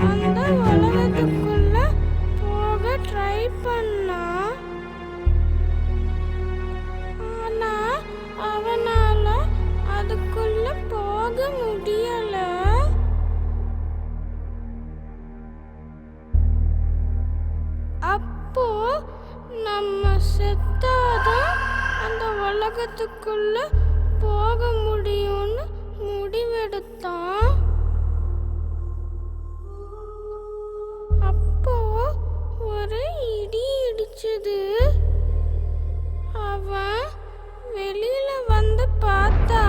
அந்த உலகத்துக்குள்ள போக ட்ரை பண்ணான். ஆனா அவனால அதுக்குள்ள போக முடியல. அப்போ நம்ம செத்தாதான் அந்த உலகத்துக்குள்ள போக முடியும்னு முடிவெடுத்தான். அப்போ ஒரு இடி இடிச்சது. அவன் வெளியில வந்து பார்த்தா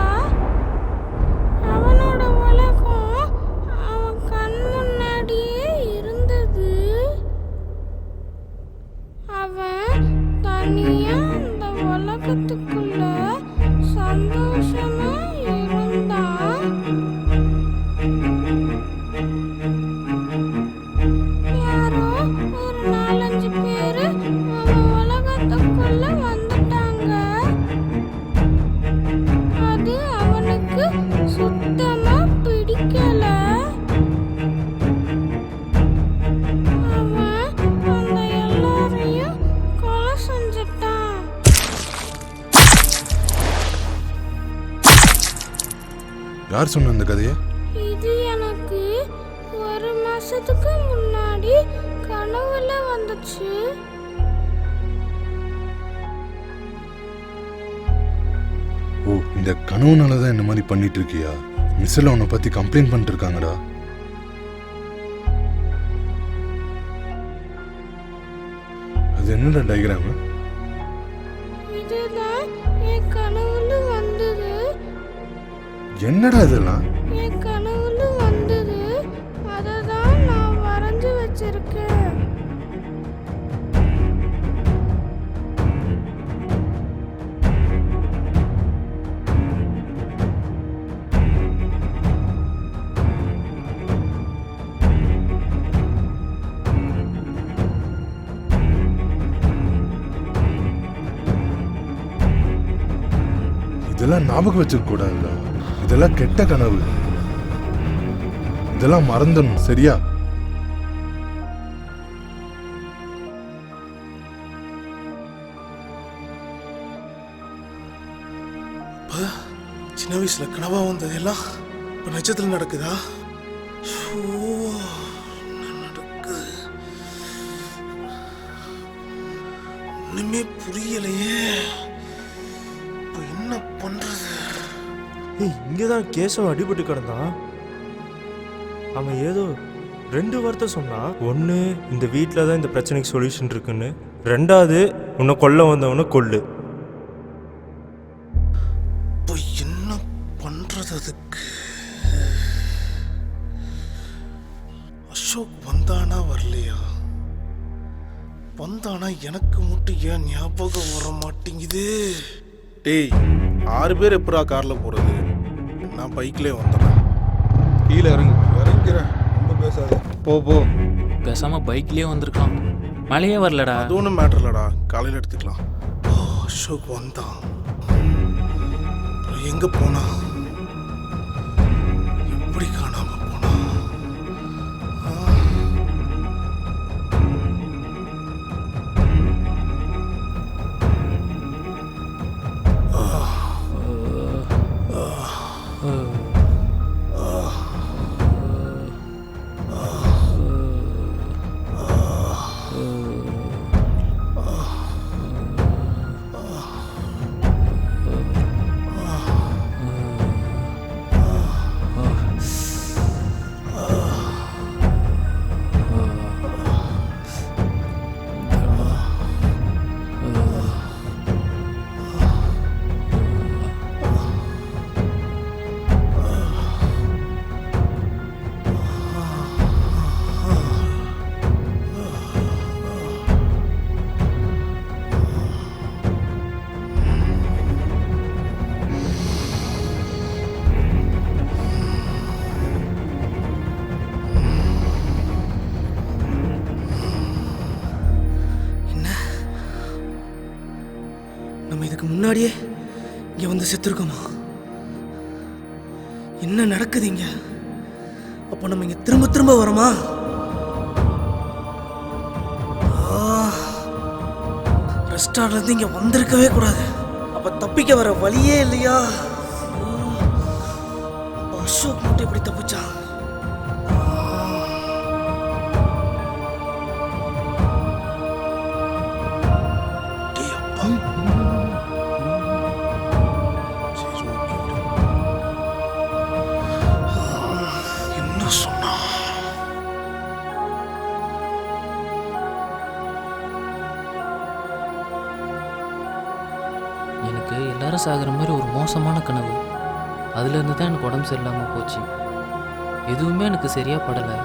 அவனோட உலகம் அவன் கண் முன்னாடியே இருந்தது. அவன் தனியா அந்த உலகத்துக்குள்ள சந்தோஷமா இருந்தான். யாரோ ஒரு 4-5 பேரு அவன் உலகத்துக்குள்ள வந்துட்டாங்க. அது அவனுக்கு சுத்தமா பிடிக்கல. அவன் அந்த எல்லாரையும் கொலை செஞ்சுட்டான். யார் சொன்ன இந்த கதையை? இது எனக்கு 1 மாசத்துக்கு முன்னாடி கனவுல வந்துச்சு. ஓ, இந்த கனவுனாலதான் இந்த மாதிரி பண்ணிட்டு இருக்கியா? மிஸ்ல உன்னை பத்தி கம்ப்ளைண்ட் பண்ணிட்டு இருக்காங்கடா. அது என்னடா டயக்ராம்? இதுதான் என் கனவுல வந்தது. என்னடா இதெல்லாம்? என் கனவுல வந்தது. அததான் நான் வரைஞ்சு வச்சிருக்கேன். இதெல்லாம் ஞாபகம் வச்சுக்க கூடாதுடா. இதெல்லாம் கெட்ட கனவு. இதெல்லாம் மறந்துடணும், சரியா? சின்ன வயசுல கனவா வந்ததெல்லாம் இப்ப நிஜத்துல நடக்குதா? நடக்குது. ஒண்ணுமே புரியலையே. இப்ப என்ன பண்றது? இங்கே தான் கேசவன் அடிபட்டு கிடந்தான். அவன் ஏதோ 2 வார்த்தை சொன்னான். ஒன்று, இந்த வீட்டில் தான் இந்த பிரச்சனைக்கு சொல்யூஷன் இருக்குன்னு. 2வது, உன்னை கொல்ல வந்தவனை கொல்லு. இப்போ என்ன பண்றது அதுக்கு? அசோக் வந்தானா வரலையா? வந்தானா எனக்கு மட்டும் ஏன் ஞாபகம் வர மாட்டேங்குது? டேய், 6 பேர் எப்படா கார்ல போறது? நான் பைக்லேயே வந்துடுறேன். கீழே இறங்கிறேன், ரொம்ப பேசாத. போ போ. பேசாமல் பைக்லேயே வந்திருக்கலாம். மழையே வரலடா. அது ஒன்றும் மேட்டர் இல்லடா, காலையில் எடுத்துக்கலாம். அசோக் வந்தான், எங்க போனா? எப்படி காணாம போனா? நம்ம இதுக்கு முன்னாடியே இங்க வந்து செத்துருக்கோமா? என்ன நடக்குது இங்க? அப்போ நம்ம இங்க திரும்ப திரும்ப வரோமா? ரெஸ்டாரண்ட்ல இருந்து இங்க வந்திருக்கவே கூடாது. அப்ப தப்பிக்க வர வழியே இல்லையா? அசோக் மட்டும் எப்படி தப்பிச்சான்? எனக்கு எல்லாரும் சாகிற மாதிரி ஒரு மோசமான கனவு. அதுலேருந்து தான் எனக்கு உடம்பு சரியில்லாமல் போச்சு. எதுவுமே எனக்கு சரியாக படலை.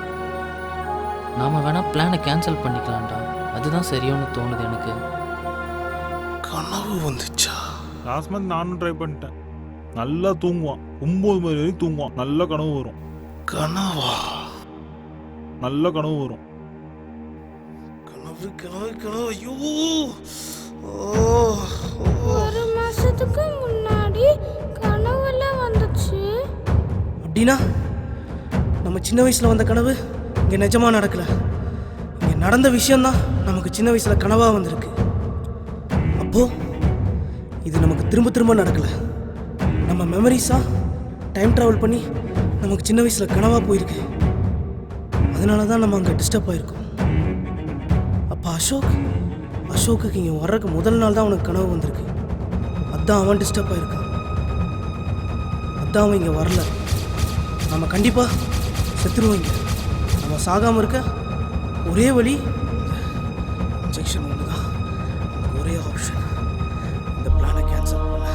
நாம் வேணால் பிளானை கேன்சல் பண்ணிக்கலாம்டா. அதுதான் சரியானு தோணுது எனக்கு. கனவு வந்துச்சா? லாஸ்ட் மந்த் நானும் ட்ரை பண்ணிட்டேன். நல்லா தூங்குவான், 9 மணி வரைக்கும் தூங்குவான். நல்ல கனவு வரும். கனவா? நல்ல கனவு வரும். கனவு கனவு கனவு. ஐயோ, 1 மாசத்துக்கு முன்னாடி கனவுல வந்துச்சு. அப்படின்னா நம்ம சின்ன வயசுல வந்த கனவு இங்க நிஜமா நடக்கல. இங்க நடந்த விஷயம்தான் நமக்கு சின்ன வயசுல கனவா வந்திருக்கு. அப்போ இது நமக்கு திரும்ப திரும்ப நடக்கல. நம்ம மெமரிஸா டைம் டிராவல் பண்ணி நமக்கு சின்ன வயசுல கனவா போயிருக்கு. அதனால தான் நம்ம அங்கே டிஸ்டர்ப் ஆயிருக்கோம். அப்போ அசோக்குக்கு இங்கே வர்றதுக்கு முதல் நாள் தான் அவனுக்கு கனவு வந்திருக்கு. அதான் அவன் டிஸ்டர்ப் ஆயிருக்கான். அதான் அவன் இங்கே வரல. நம்ம கண்டிப்பாக செத்துருவோம். நம்ம சாகாமல் இருக்க ஒரே வழி இன்ஜெக்ஷன் ஒன்று தான். ஒரே ஆப்ஷன், இந்த பிளானை கேன்சல் பண்ண.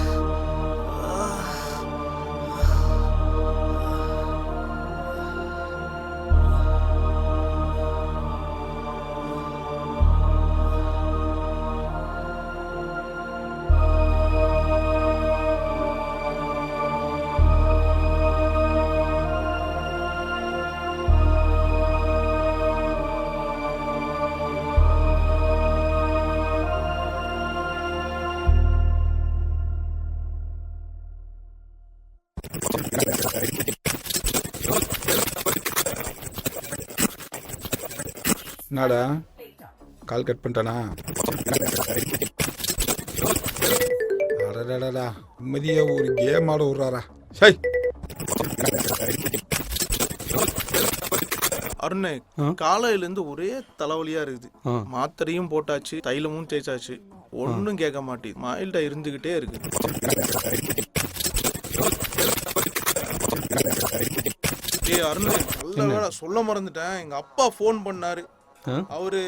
என்னடா கால் கட் பண்ணிட்டானா? அடடடா, நிம்மதியா ஒரு கேம் ஆட விடுறாரா? சை அருணே, காலையிலேருந்து ஒரே தலைவலியா இருக்குது. மாத்திரையும் போட்டாச்சு, தைலமும் தேய்ச்சாச்சு. ஒன்றும் கேட்க மாட்டேங்குது, மைல்டா இருந்துகிட்டே இருக்கு. ஏய் அருண், நல்ல வேளை சொல்ல மறந்துட்டேன். எங்க அப்பா ஃபோன் பண்ணாரு. அவரு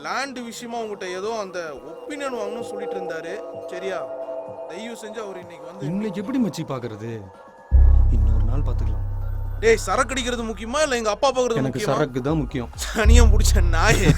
லேண்ட் விஷயமா உங்ககிட்ட ஏதோ அந்த ஒப்பீனியன் வாங்கணும்னு சொல்லிட்டு இருந்தாரு. சரியா, தயவு செஞ்சு அவர் இன்னைக்கு வந்து. இன்னைக்கு எப்படி மச்சி பாக்குறது? இன்னொரு நாள் பாத்துக்கலாம். டேய், சரக்கு அடிக்கிறது முக்கியமா இல்ல எங்க அப்பா பாக்குறது எனக்கு முக்கியமா? சரக்கு தான் முக்கியம். சனியம் பிடிச்ச நாயே.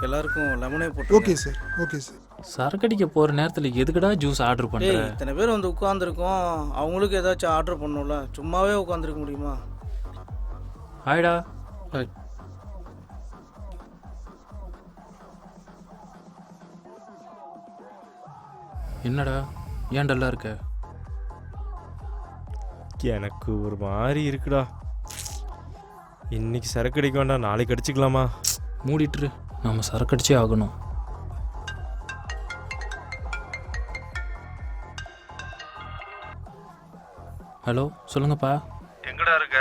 எல்லாருக்கும் லெமனே போட்டு. Okay sir, okay sir. சரக்கடிக்க போகிற நேரத்தில் எதுக்குடா ஜூஸ் ஆர்டர் டேய், பண்ணுற? இத்தனை பேர் வந்து உட்காந்துருக்கோம், அவங்களுக்கு ஏதாச்சும் ஆர்டர் பண்ணணும்ல, சும்மாவே உட்காந்துருக்க முடியுமா? ஹாய்டா. ஹாய். என்னடா ஏன் டல்லா இருக்க? எனக்கு ஒரு மாதிரி இருக்குடா. இன்னைக்கு சரக்கு அடிக்க வேண்டாம், நாளைக்கு அடிச்சுக்கலாமா? மூடிட்டுரு, நம்ம சரக்கடிச்சே ஆகணும். ஹலோ, சொல்லுங்கப்பா. எங்கடா இருக்க?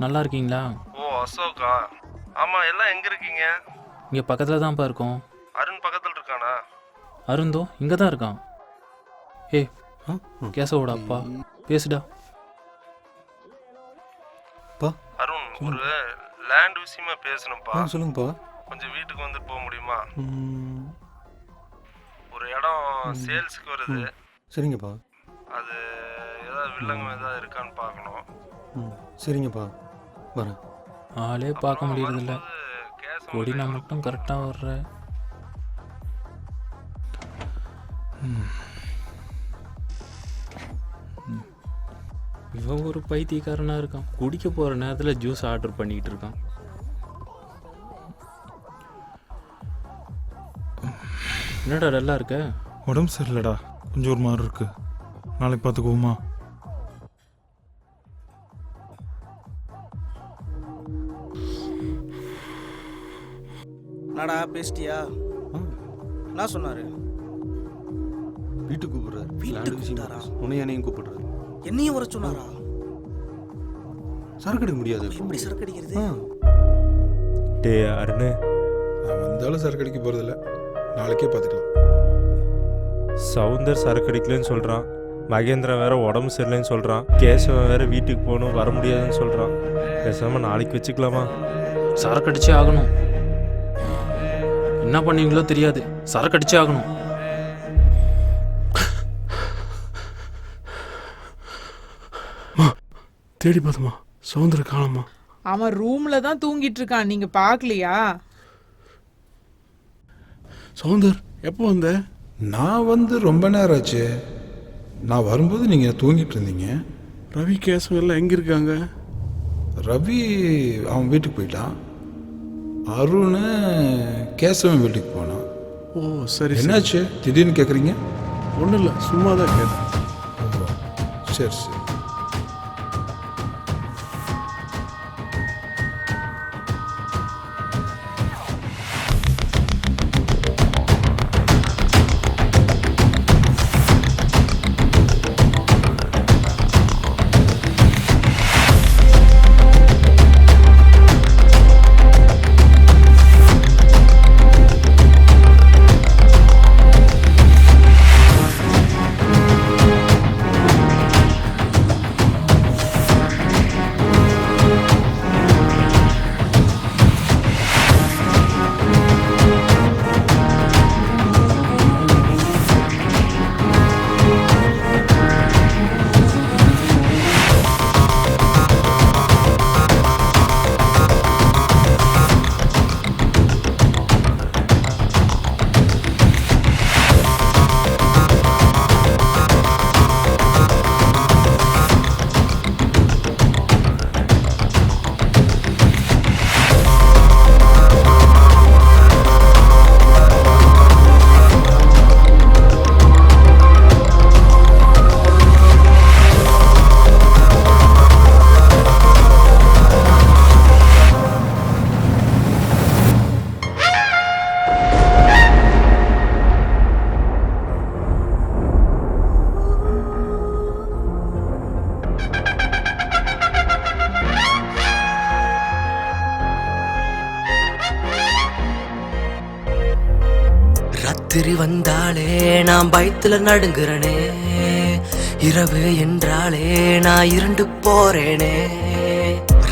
நல்லா இருக்கீங்களா? ஓ அசோகா, ஆமாம், எல்லாம் எங்கே இருக்கீங்க? இங்கே பக்கத்தில் தான்ப்பா இருக்கோம். அருண் பக்கத்தில் இருக்கானா? அருந்தோ இங்கே தான் இருக்கான். ஏய், கேசவோட அப்பா பேசுடா. அருண், ஒரு லேண்ட் விஷயமா பேசணும்ப்பா. சொல்லுங்கப்பா. கொஞ்சம் வீட்டுக்கு வந்துட்டு போக முடியுமா? ஒரு இடம் சேல்ஸுக்கு வருது. சரிங்கப்பா. அது ஏதாவது வில்லங்க ஏதாவது இருக்கான்னு பார்க்கணும். சரிங்கப்பா, வரேன். ஆளே பார்க்க முடியறதில்ல, கொடினா மட்டும் கரெக்டாக வர்ற. இவன் ஒரு பைத்தியக்காரனாக இருக்கான், குடிக்க போகிற நேரத்தில் ஜூஸ் ஆர்டர் பண்ணிக்கிட்டு இருக்கான். என்னடா டல்லா இருக்க? உடம்பு சரியில்லடா, கொஞ்சம் ஒரு மாதிரி இருக்கு. நாளைக்கு பார்த்துக்குவோமா? என்னடா பேசிட்டியா? என்ன சொன்னாரு? வீட்டுக்கு கூப்பிடுறாரு. வீட்டுக்கு கூப்பிட்டாரா? உன்னையும் கூப்பிடுறாரு. என்னையும் வர சொன்னாரா? சரக்கு எடுக்க முடியாது. எப்படி சரக்கு அடிக்கிறது? டே அருண், நான் வந்தாலும் சரக்கு அடிக்க போகிறதில்ல, நாளைக்கே பார்த்துக்கலாம். சவுந்தர் சரக்கு அடிக்கலன்னு சொல்கிறான், மகேந்திரன் வேற உடம்பு சரியில்லைன்னு சொல்கிறான், கேசவன் வேற வீட்டுக்கு போகணும் வர முடியாதுன்னு சொல்கிறான். பேசாமல் நாளைக்கு வச்சுக்கலாமா? சரக்கடிச்சே ஆகணும். என்ன பண்ணுவீங்களோ தெரியாது, சரக்கடிச்சே ஆகணும். தேடி பார்த்தோமா, சவுந்தர காணோமா? அவன் ரூம்ல தான் தூங்கிட்டு இருக்கான், நீங்க பாக்கலையா? சவுந்தர் எப்போ வந்த? நான் வந்து ரொம்ப நேரம் ஆச்சு. நான் வரும்போது நீங்கள் தூங்கிட்டு இருந்தீங்க. ரவி கேசவ எல்லாம் எங்கே இருக்காங்க? ரவி அவன் வீட்டுக்கு போயிட்டான். அருண் கேசவன் வீட்டுக்கு போனான். ஓ சரி. என்னாச்சு திடீர்னு கேட்குறீங்க? ஒன்றும் இல்லை, சும்மா தான் கேட்டேன். சரி சரி. ராத்திரி வந்தாலே நான் பயத்துல நடுங்குறனே, இரவு என்றாலே நான் இருண்டு போறேனே.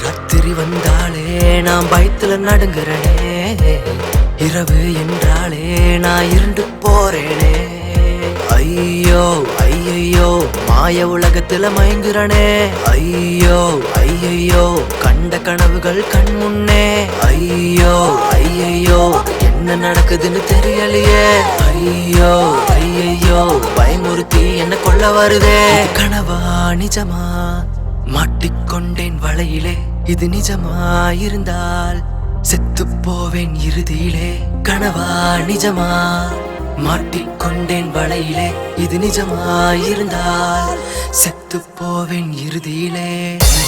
ராத்திரி வந்தாலே நான் பயத்துல நடுங்குறனே, இரவு என்றாலே நான் இருண்டு போறேனே. ஐயோ ஐயோ மாய உலகத்துல மயங்குறனே, ஐயோ ஐயோ கண்ட கனவுகள் கண் முன்னே. ஐயோ ஐயோ என்ன நடக்குதுன்னு தெரியலையே, ஐயோ ஐயோ பயமுறுத்தி என்ன கொல்ல வருதே. கனவா நிஜமா மாட்டிக்கொண்டேன் வலையிலே, இது நிஜமா இருந்தால் செத்து போவேன் இறுதியிலே. கனவா நிஜமா மாட்டிக்கொண்டேன் வலையிலே, இது நிஜமா இருந்தால் செத்து போவேன் இறுதியிலே.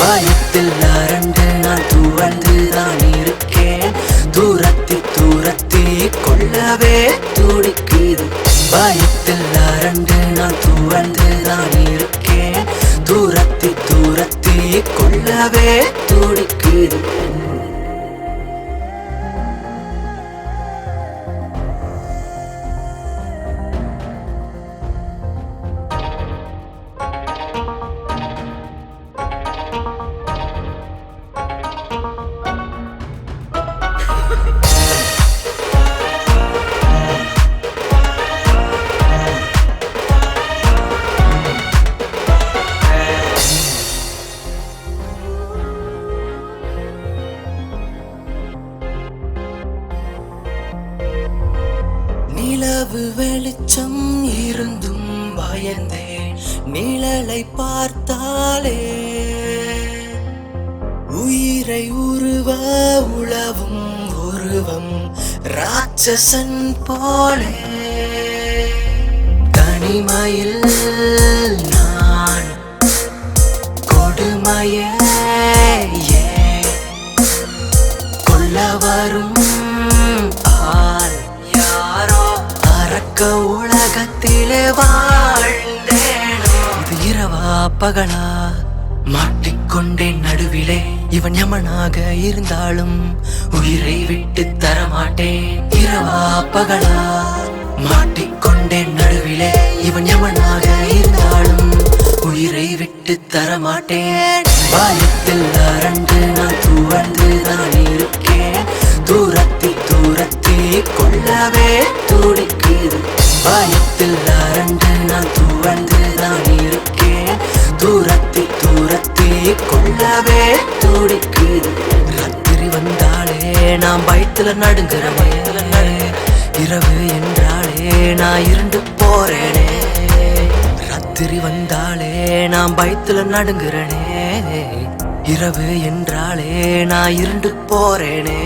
பயத்தில் அரண்டு நான் துவழ்ந்துதான் இருக்கேன், தூரத்தி தூரத்தி கொள்ளவே துடிக்குது. பயத்தில் அரண்டு நான் துவழ்ந்துதான் இருக்கேன், தூரத்தி தூரத்தி கொள்ளவே துடிக்குது. நிலவு வெளிச்சம் இருந்தும் பயந்தேன், நிழலை பார்த்தாலே உயிரை உருவ உழவும் உருவம் ராட்சசன் போலே. தனிமையில் நான் கொடுமையே கொல்ல வரும் ஆள் யாரோ, அரக்க உலகத்திலே வாழ்ந்தேனோ. இது இரவா பகலா மாட்டிக்கொண்டேன் நடுவிலே, இவன் யமனாக இருந்தாலும் உயிரை விட்டு தரமாட்டேன். இரவா பகலா மாட்டிக்கொண்டேன் நடுவிலே, இவன் யமனாக இருந்தாலும் உயிரை விட்டு தரமாட்டேன். பயத்தில் அரண்டு நான் துவழ்ந்துதான் இருக்கேன், தூரத்தி தூரத்தி கொள்ளவே துடிக்குது. பயத்தில் அரண்டு நான் துவழ்ந்துதான் இருக்கேன், தூரத்தி தூரத்தி கொள்ளவே துடிக்குது. ராத்திரி வந்தாலே நான் பயத்துல நடுங்குறனே, இரவு என்றாலே நான் இருண்டு போறேனே. ராத்திரி வந்தாலே நான் பயத்துல நடுங்குறனே, இரவு என்றாலே நான் இருண்டு போறேனே.